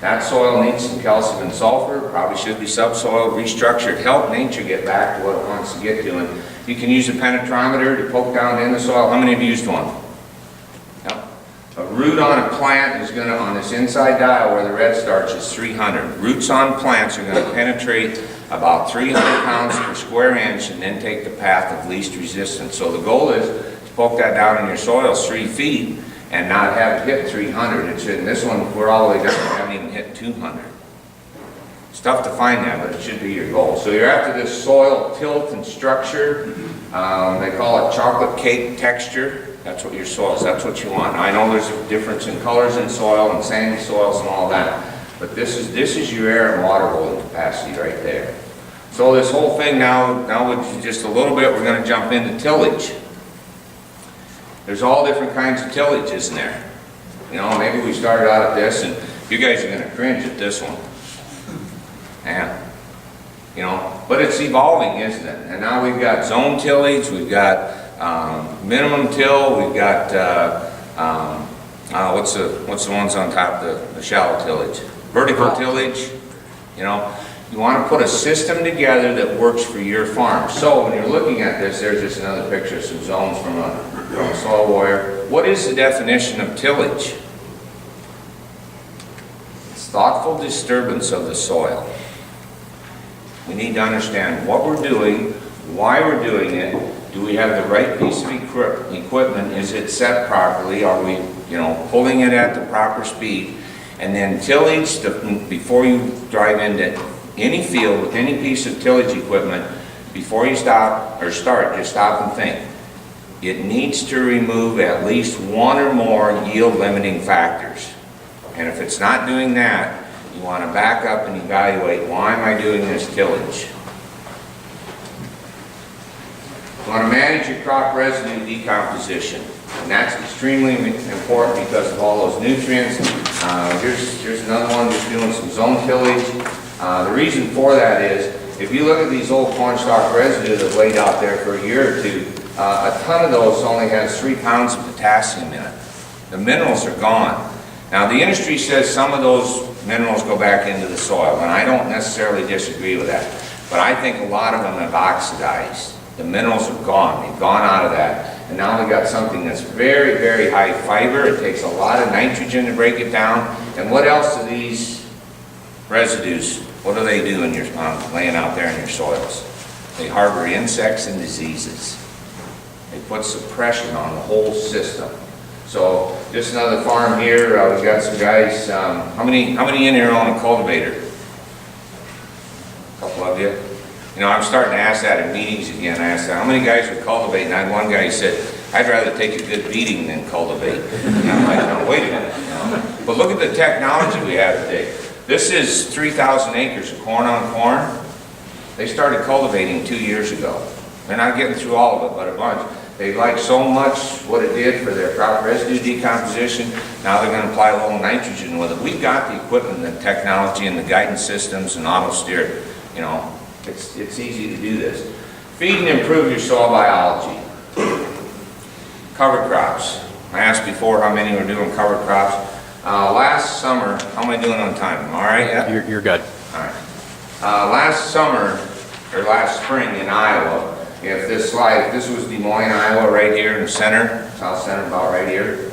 That soil needs some calcium and sulfur, probably should be subsoil restructured, help nature get back to what it wants to get to. And you can use a penetrometer to poke down in the soil. How many have used one? Yep. A root on a plant is going to, on this inside dial where the red starch is 300. Roots on plants are going to penetrate about 300 pounds per square inch and then take the path of least resistance. So the goal is to poke that down in your soils 3 feet and not have it hit 300. It should, in this one, we're all the way down, we haven't even hit 200. It's tough to find that, but it should be your goal. So you're after this soil tilt and structure. They call it chocolate cake texture. That's what your soil is, that's what you want. Now, I know there's a difference in colors in soil and sandy soils and all that, but this is your air and water holding capacity right there. So this whole thing now with just a little bit, we're going to jump into tillage. There's all different kinds of tillage, isn't there? You know, maybe we started out at this, and you guys are going to cringe at this one. Man, you know, but it's evolving, isn't it? And now we've got zone tillage, we've got minimum till, we've got what's the ones on top, the shallow tillage, vertical tillage. You know, you want to put a system together that works for your farm. So when you're looking at this, there's just another picture of some zones from a soil warrior. What is the definition of tillage? It's thoughtful disturbance of the soil. We need to understand what we're doing, why we're doing it. Do we have the right piece of equipment? Is it set properly? Are we, you know, pulling it at the proper speed? And then tillage, before you drive into any field with any piece of tillage equipment, before you stop or start, just stop and think. It needs to remove at least one or more yield limiting factors. And if it's not doing that, you want to back up and evaluate, why am I doing this tillage? You want to manage your crop residue decomposition. And that's extremely important because of all those nutrients. Here's another one just doing some zone tillage. The reason for that is, if you look at these old corn stalk residue that's laid out there for a year or two, a ton of those only has 3 pounds of potassium in it. The minerals are gone. Now the industry says some of those minerals go back into the soil, and I don't necessarily disagree with that. But I think a lot of them have oxidized. The minerals are gone. They've gone out of that. And now we've got something that's very, very high fiber. It takes a lot of nitrogen to break it down. And what else do these residues, what do they do in your, laying out there in your soils? They harbor insects and diseases. They put suppression on the whole system. So just another farm here. We've got some guys. How many in here own a cultivator? A couple of you. You know, I'm starting to ask that in meetings again. I asked how many guys would cultivate, and I had one guy who said, I'd rather take a good beating than cultivate. And I'm like, no, wait a minute. You know? But look at the technology we have today. This is 3,000 acres of corn on corn. They started cultivating 2 years ago. They're not getting through all of it, but a bunch. They liked so much what it did for their crop residue decomposition. Now they're going to apply a little nitrogen with it. We've got the equipment, the technology, and the guidance systems and auto steer. You know, it's easy to do this. Feed and improve your soil biology. Cover crops. I asked before how many were doing cover crops. Last summer, how am I doing on time? All right, yeah? You're good. All right. Last summer, or last spring in Iowa, if this slide, this was Des Moines, Iowa, right here in the center, south center, about right here.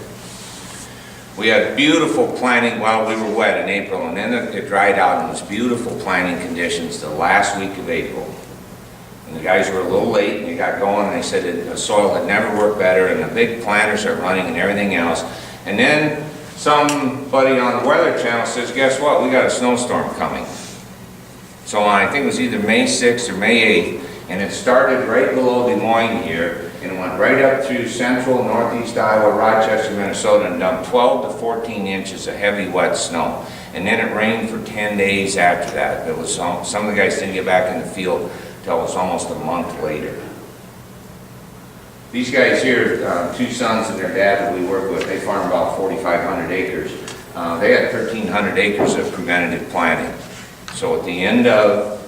We had beautiful planting, well, we were wet in April, and then it dried out, and it was beautiful planting conditions the last week of April. And the guys were a little late, and they got going, and they said that the soil had never worked better, and the big planters are running and everything else. And then somebody on the Weather Channel says, guess what, we got a snowstorm coming. So I think it was either May 6th or May 8th, and it started right below Des Moines here, and went right up through central, northeast Iowa, Rochester, Minnesota, and dumped 12 to 14 inches of heavy, wet snow. And then it rained for 10 days after that. It was some of the guys didn't get back in the field until it was almost a month later. These guys here, two sons and their dad that we work with, they farm about 4,500 acres. They had 1,300 acres of preventative planting. So at the end of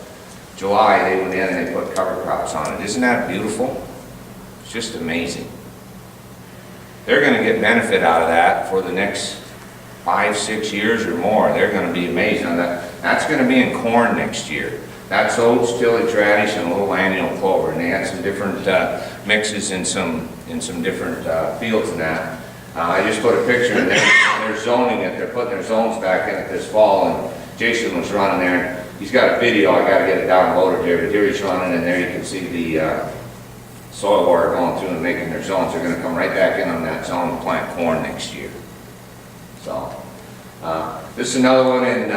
July, they went in and they put cover crops on it. Isn't that beautiful? It's just amazing. They're going to get benefit out of that for the next 5-6 years or more. They're going to be amazing. That's going to be in corn next year. That's oats, tillage, radish, and a little annual clover. And they had some different mixes in some different fields and that. I just put a picture in there. They're zoning it. They're putting their zones back in it this fall. And Jason was running there. He's got a video. I got to get it downloaded here. But here he's running in there. You can see the soil water going through and making their zones. They're going to come right back in on that zone and plant corn next year. So this is another one in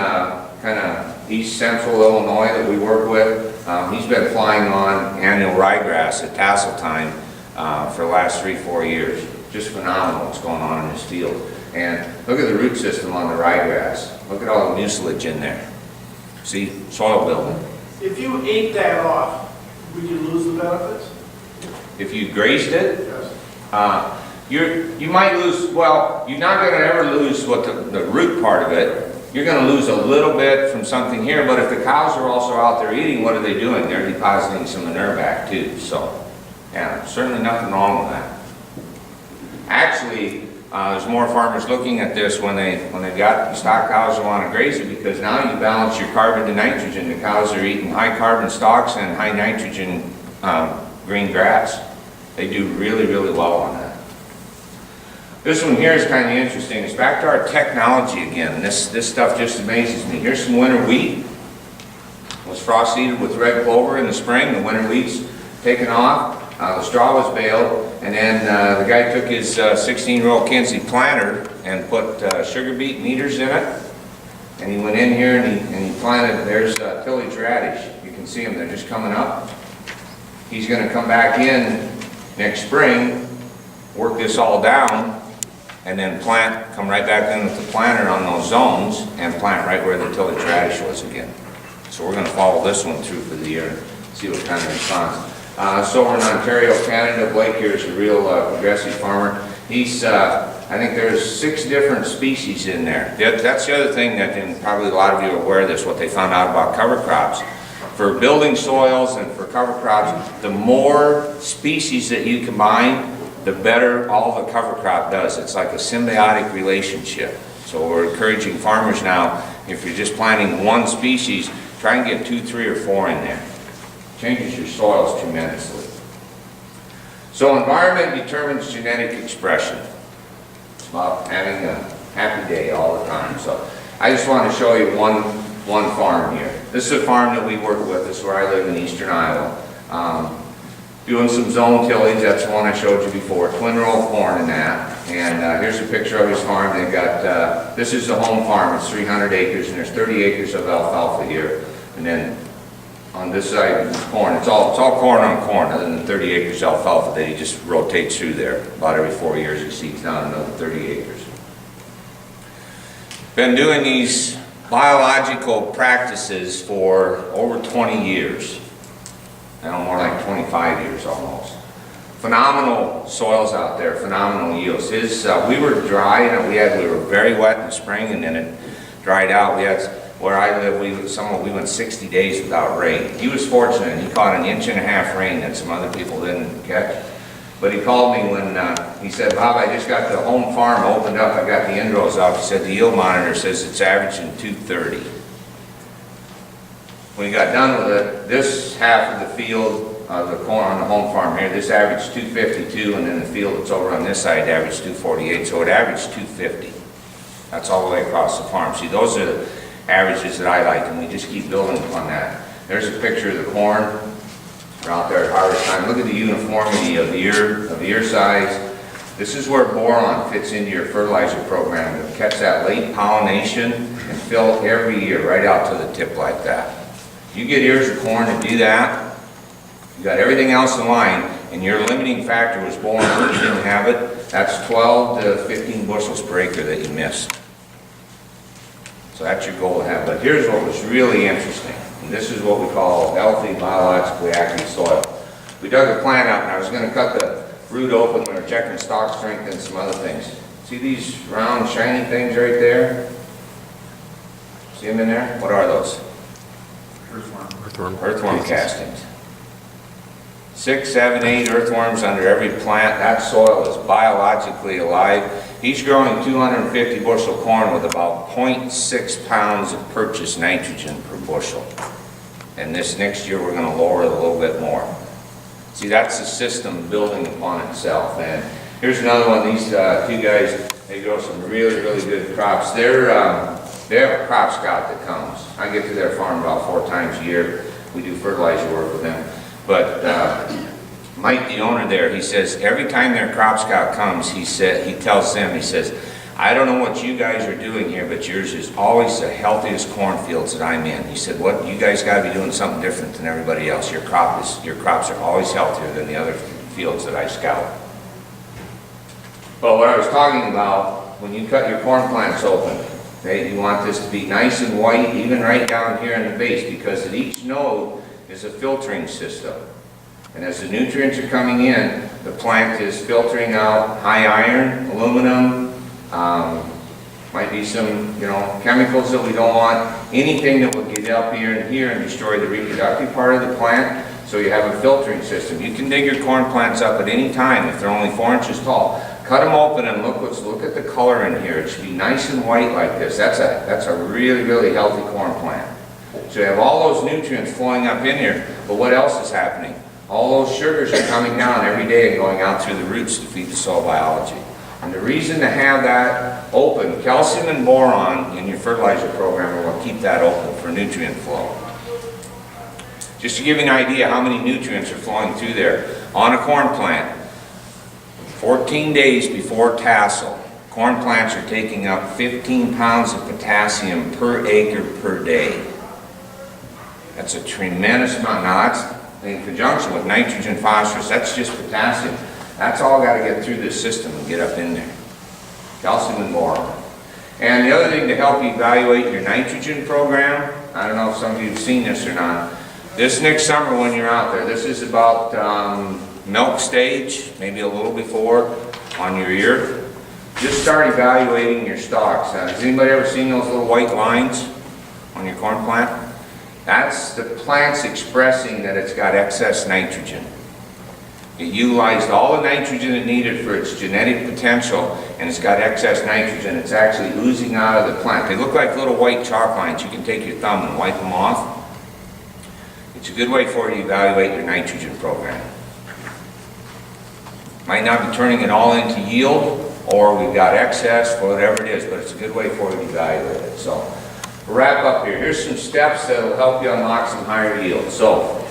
kind of east central Illinois that we work with. He's been flying on annual ryegrass at tassel time for the last 3-4 years. Just phenomenal what's going on in his field. And look at the root system on the ryegrass. Look at all the mucilage in there. See, soil building. If you ate that off, would you lose the benefits? If you grazed it, Yes. you might lose, well, you're not going to ever lose what the root part of it. You're going to lose a little bit from something here, but if the cows are also out there eating, what are they doing? They're depositing some manure back too. So, yeah, certainly nothing wrong with that. Actually, there's more farmers looking at this when they've got stock cows that want to graze it, because now you balance your carbon to nitrogen. The cows are eating high carbon stalks and high nitrogen green grass. They do really, really well on that. This one here is kind of interesting. It's back to our technology again. This stuff just amazes me. Here's some winter wheat. It was frost seeded with red clover in the spring. The winter wheat's taken off. The straw was baled, and then the guy took his 16-year-old Kinsey planter and put sugar beet meters in it. And he went in here and he planted. There's tillage radish. You can see them. They're just coming up. He's going to come back in next spring, work this all down, and then come right back in with the planter on those zones and plant right where the tillage radish was again. So we're going to follow this one through for the year and see what kind of response. So we're in Ontario, Canada. Blake here is a real progressive farmer. He's, I think there's 6 different species in there. That's the other thing that, and probably a lot of you are aware of this, what they found out about cover crops. For building soils and for cover crops, the more species that you combine, the better all the cover crop does. It's like a symbiotic relationship. So we're encouraging farmers now, if you're just planting one species, try and get 2, 3, or 4 in there. Changes your soils tremendously. So environment determines genetic expression. It's about having a happy day all the time. So I just want to show you one farm here. This is a farm that we work with. This is where I live in eastern Iowa. Doing some zone tillage. That's the one I showed you before. Twin row corn in that. And here's a picture of his farm. They've got, this is the home farm. It's 300 acres, and there's 30 acres of alfalfa here. And then on this side is corn. It's all corn on corn, other than 30 acres alfalfa that he just rotates through there. About every 4 years he seeds down another 30 acres. Been doing these biological practices for over 20 years. Now more like 25 years almost. Phenomenal soils out there, phenomenal yields. We were dry, and we were very wet in the spring, and then it dried out. We had, where I live, we went 60 days without rain. He was fortunate. He caught 1.5 inches rain that some other people didn't catch. But he called me when, he said, Bob, I just got the home farm opened up, I got the end rows out. He said, the yield monitor says it's averaging 230. When he got done with it, this half of the field, the corn on the home farm here, this averaged 252, and then the field that's over on this side averaged 248, so it averaged 250. That's all the way across the farm. See, those are the averages that I like, and we just keep building upon that. There's a picture of the corn. We're out there at harvest time. Look at the uniformity of the ear size. This is where boron fits into your fertilizer program to catch that late pollination and fill every year right out to the tip like that. You get ears of corn to do that, you got everything else in line, and your limiting factor was boron, if you didn't have it, that's 12 to 15 bushels per acre that you missed. So that's your goal to have. But here's what was really interesting, and this is what we call healthy, biologically active soil. We dug the plant out, and I was going to cut the root open. We were checking stalk strength and some other things. See these round, shiny things right there? See them in there? What are those? Earthworm castings. 6, 7, 8 earthworms under every plant. That soil is biologically alive. He's growing 250 bushel corn with about 0.6 pounds of purchased nitrogen per bushel. And this next year we're going to lower it a little bit more. See, that's the system building upon itself. And here's another one. These two guys, they grow some really, really good crops. They have a crop scout that comes. I get to their farm about 4 times a year. We do fertilizer work with them. But Mike, the owner there, he says every time their crop scout comes, he tells them, he says, I don't know what you guys are doing here, but yours is always the healthiest cornfields that I'm in. He said, what you guys got to be doing something different than everybody else. Your crops are always healthier than the other fields that I scout. But what I was talking about, when you cut your corn plants open, okay, you want this to be nice and white, even right down here in the base, because at each node is a filtering system. And as the nutrients are coming in, the plant is filtering out high iron, aluminum, might be some, chemicals that we don't want, anything that will get up here and destroy the reproductive part of the plant. So you have a filtering system. You can dig your corn plants up at any time if they're only 4 inches tall. Cut them open and look at the color in here. It should be nice and white like this. That's a really, really healthy corn plant. So you have all those nutrients flowing up in here, but what else is happening? All those sugars are coming down every day and going out through the roots to feed the soil biology. And the reason to have that open, calcium and boron in your fertilizer program will keep that open for nutrient flow. Just to give you an idea how many nutrients are flowing through there. On a corn plant, 14 days before tassel, corn plants are taking up 15 pounds of potassium per acre per day. That's a tremendous amount. Now that's in conjunction with nitrogen, phosphorus, that's just potassium. That's all got to get through this system and get up in there. Calcium and boron. And the other thing to help you evaluate your nitrogen program, I don't know if some of you have seen this or not, this next summer when you're out there, this is about milk stage, maybe a little before on your ear. Just start evaluating your stalks. Has anybody ever seen those little white lines on your corn plant? That's the plant's expressing that it's got excess nitrogen. It utilized all the nitrogen it needed for its genetic potential, and it's got excess nitrogen. It's actually oozing out of the plant. They look like little white chalk lines. You can take your thumb and wipe them off. It's a good way for you to evaluate your nitrogen program. Might not be turning it all into yield, or we've got excess, or whatever it is, but it's a good way for you to evaluate it. So, we'll wrap up here. Here's some steps that will help you unlock some higher yield. So,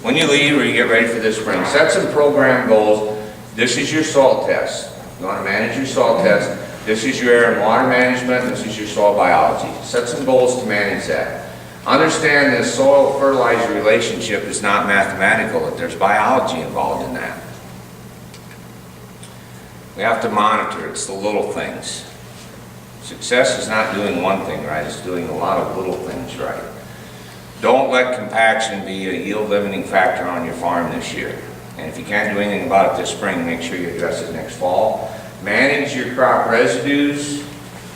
when you leave or you get ready for this spring, set some program goals. This is your soil test. You want to manage your soil test. This is your air and water management. This is your soil biology. Set some goals to manage that. Understand this soil fertilizer relationship is not mathematical, that there's biology involved in that. We have to monitor. It's the little things. Success is not doing one thing right, it's doing a lot of little things right. Don't let compaction be a yield limiting factor on your farm this year. And if you can't do anything about it this spring, make sure you address it next fall. Manage your crop residues,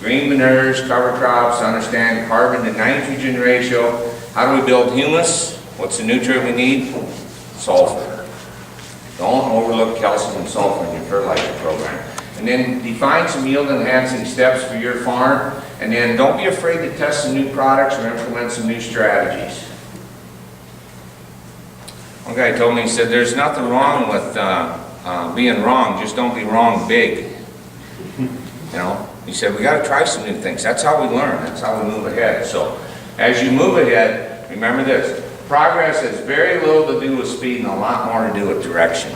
green manures, cover crops, understand carbon to nitrogen ratio. How do we build humus? What's the nutrient we need? Sulfur. Don't overlook calcium and sulfur in your fertilizer program. And then define some yield enhancing steps for your farm, and then don't be afraid to test some new products or implement some new strategies. One guy told me, he said, there's nothing wrong with being wrong, just don't be wrong big. You know, he said, we got to try some new things. That's how we learn. That's how we move ahead. So as you move ahead, remember this. Progress has very little to do with speed and a lot more to do with direction.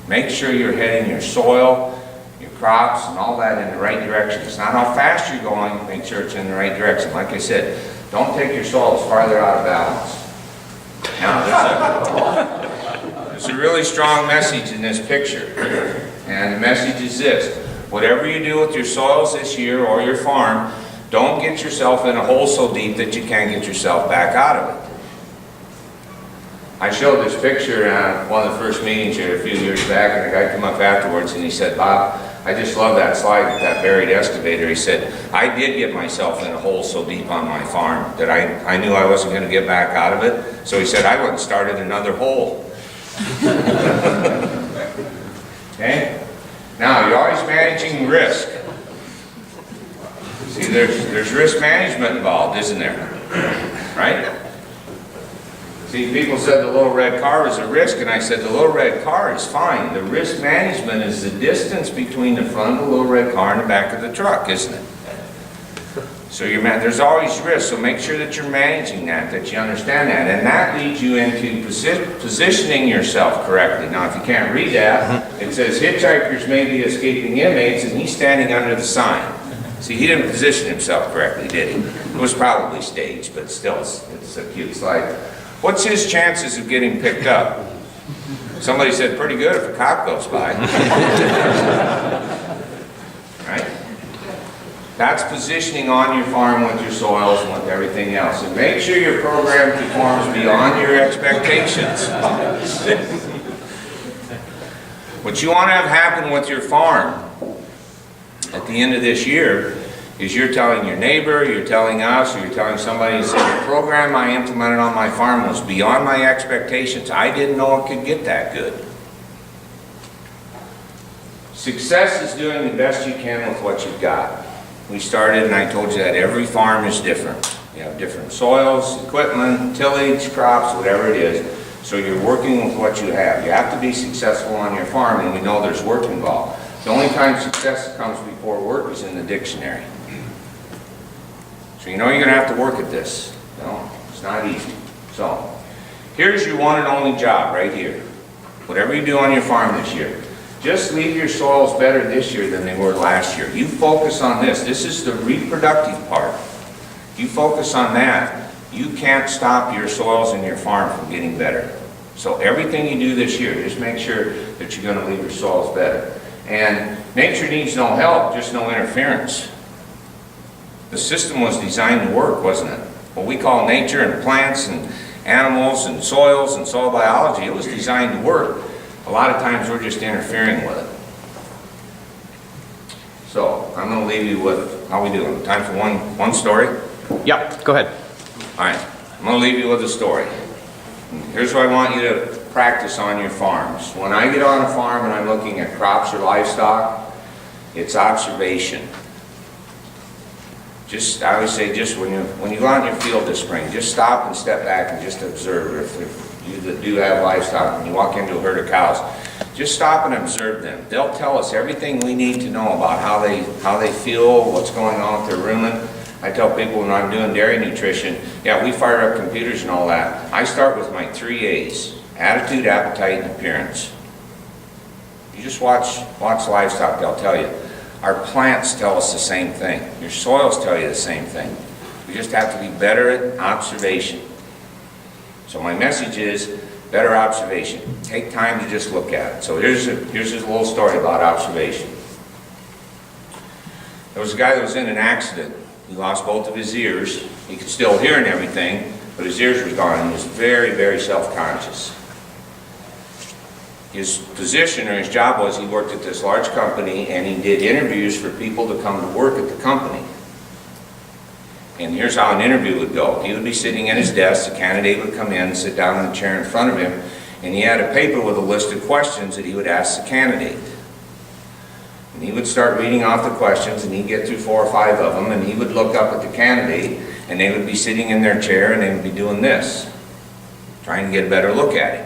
Make sure you're heading your soil, your crops, and all that in the right direction. It's not how fast you're going, make sure it's in the right direction. Like I said, don't take your soils farther out of balance. Now, there's a really strong message in this picture. And the message is this. Whatever you do with your soils this year or your farm, don't get yourself in a hole so deep that you can't get yourself back out of it. I showed this picture at one of the first meetings here a few years back, and a guy came up afterwards and he said, Bob, I just love that slide with that buried excavator. He said, I did get myself in a hole so deep on my farm that I knew I wasn't going to get back out of it. So he said, I went and started another hole. Okay? Now, you're always managing risk. See, there's risk management involved, isn't there? Right? See, people said the little red car was a risk, and I said the little red car is fine. The risk management is the distance between the front of the little red car and the back of the truck, isn't it? So there's always risk, so make sure that you're managing that you understand that. And that leads you into positioning yourself correctly. Now, if you can't read that, it says hitchhikers may be escaping inmates, and he's standing under the sign. See, he didn't position himself correctly, did he? It was probably staged, but still, it's a cute slide. What's his chances of getting picked up? Somebody said pretty good if a cop goes by. Right? That's positioning on your farm with your soils and with everything else. And make sure your program performs beyond your expectations. What you want to have happen with your farm at the end of this year is you're telling your neighbor, you're telling us, or you're telling somebody, the program I implemented on my farm was beyond my expectations. I didn't know it could get that good. Success is doing the best you can with what you've got. We started, and I told you that every farm is different. You have different soils, equipment, tillage, crops, whatever it is. So you're working with what you have. You have to be successful on your farm, and we know there's work involved. The only time success comes before work is in the dictionary. So you know you're going to have to work at this. You know, it's not easy. So here's your one and only job right here. Whatever you do on your farm this year, just leave your soils better this year than they were last year. You focus on this. This is the reproductive part. You focus on that. You can't stop your soils in your farm from getting better. So everything you do this year, just make sure that you're going to leave your soils better. And nature needs no help, just no interference. The system was designed to work, wasn't it? What we call nature and plants and animals and soils and soil biology, it was designed to work. A lot of times we're just interfering with it. So I'm going to leave you with, how we doing? Time for one story? Yep, go ahead. All right, I'm going to leave you with a story. Here's what I want you to practice on your farms. When I get on a farm and I'm looking at crops or livestock, it's observation. I always say, just when you go out in your field this spring, just stop and step back and just observe. If you do have livestock, when you walk into a herd of cows, just stop and observe them. They'll tell us everything we need to know about how they feel, what's going on with their rumen. I tell people when I'm doing dairy nutrition, yeah, we fire up computers and all that. I start with my 3 A's: attitude, appetite, and appearance. You just watch livestock, they'll tell you. Our plants tell us the same thing. Your soils tell you the same thing. We just have to be better at observation. So my message is better observation. Take time to just look at it. So here's a little story about observation. There was a guy that was in an accident. He lost both of his ears. He could still hear and everything, but his ears were gone. He was very, very self-conscious. His position or his job was he worked at this large company and he did interviews for people to come to work at the company. And here's how an interview would go. He would be sitting at his desk, the candidate would come in, sit down in the chair in front of him, and he had a paper with a list of questions that he would ask the candidate. And he would start reading off the questions, and he'd get through 4 or 5 of them, and he would look up at the candidate, and they would be sitting in their chair, and they would be doing this, trying to get a better look at him.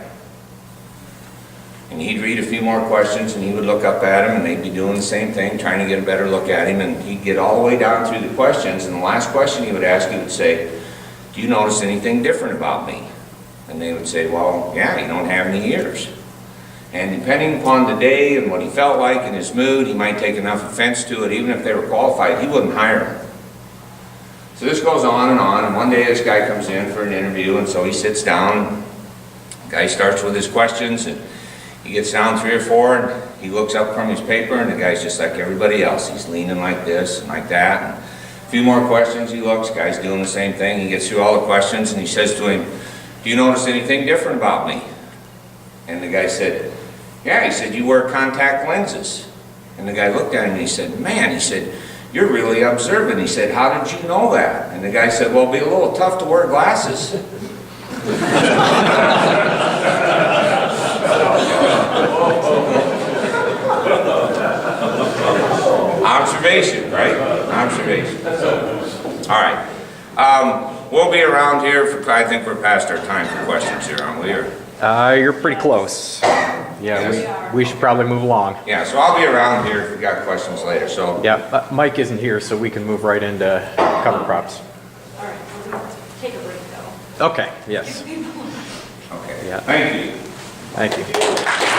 And he'd read a few more questions, and he would look up at him, and they'd be doing the same thing, trying to get a better look at him, and he'd get all the way down through the questions, and the last question he would ask, he would say, "Do you notice anything different about me?" And they would say, "Well, yeah, you don't have any ears." And depending upon the day and what he felt like and his mood, he might take enough offense to it, even if they were qualified, he wouldn't hire them. So this goes on, and one day this guy comes in for an interview, and so he sits down, the guy starts with his questions, and he gets down 3 or 4, and he looks up from his paper, and the guy's just like everybody else. He's leaning like this and like that. And a few more questions, he looks, guy's doing the same thing. He gets through all the questions, and he says to him, "Do you notice anything different about me?" And the guy said, "Yeah," he said, "you wear contact lenses." And the guy looked at him, and he said, "Man," he said, "you're really observant." He said, "How did you know that?" And the guy said, "Well, it'll be a little tough to wear glasses." Observation, right? Observation. All right. We'll be around here for, I think we're past our time for questions here, aren't we? You're pretty close. Yeah, Yes. we should probably move along. Yeah, so I'll be around here if we got questions later, so. Yeah, Mike isn't here, so we can move right into cover crops. All right, we're going to take a break though. Okay, yes. Okay, Yeah. thank you. Thank you.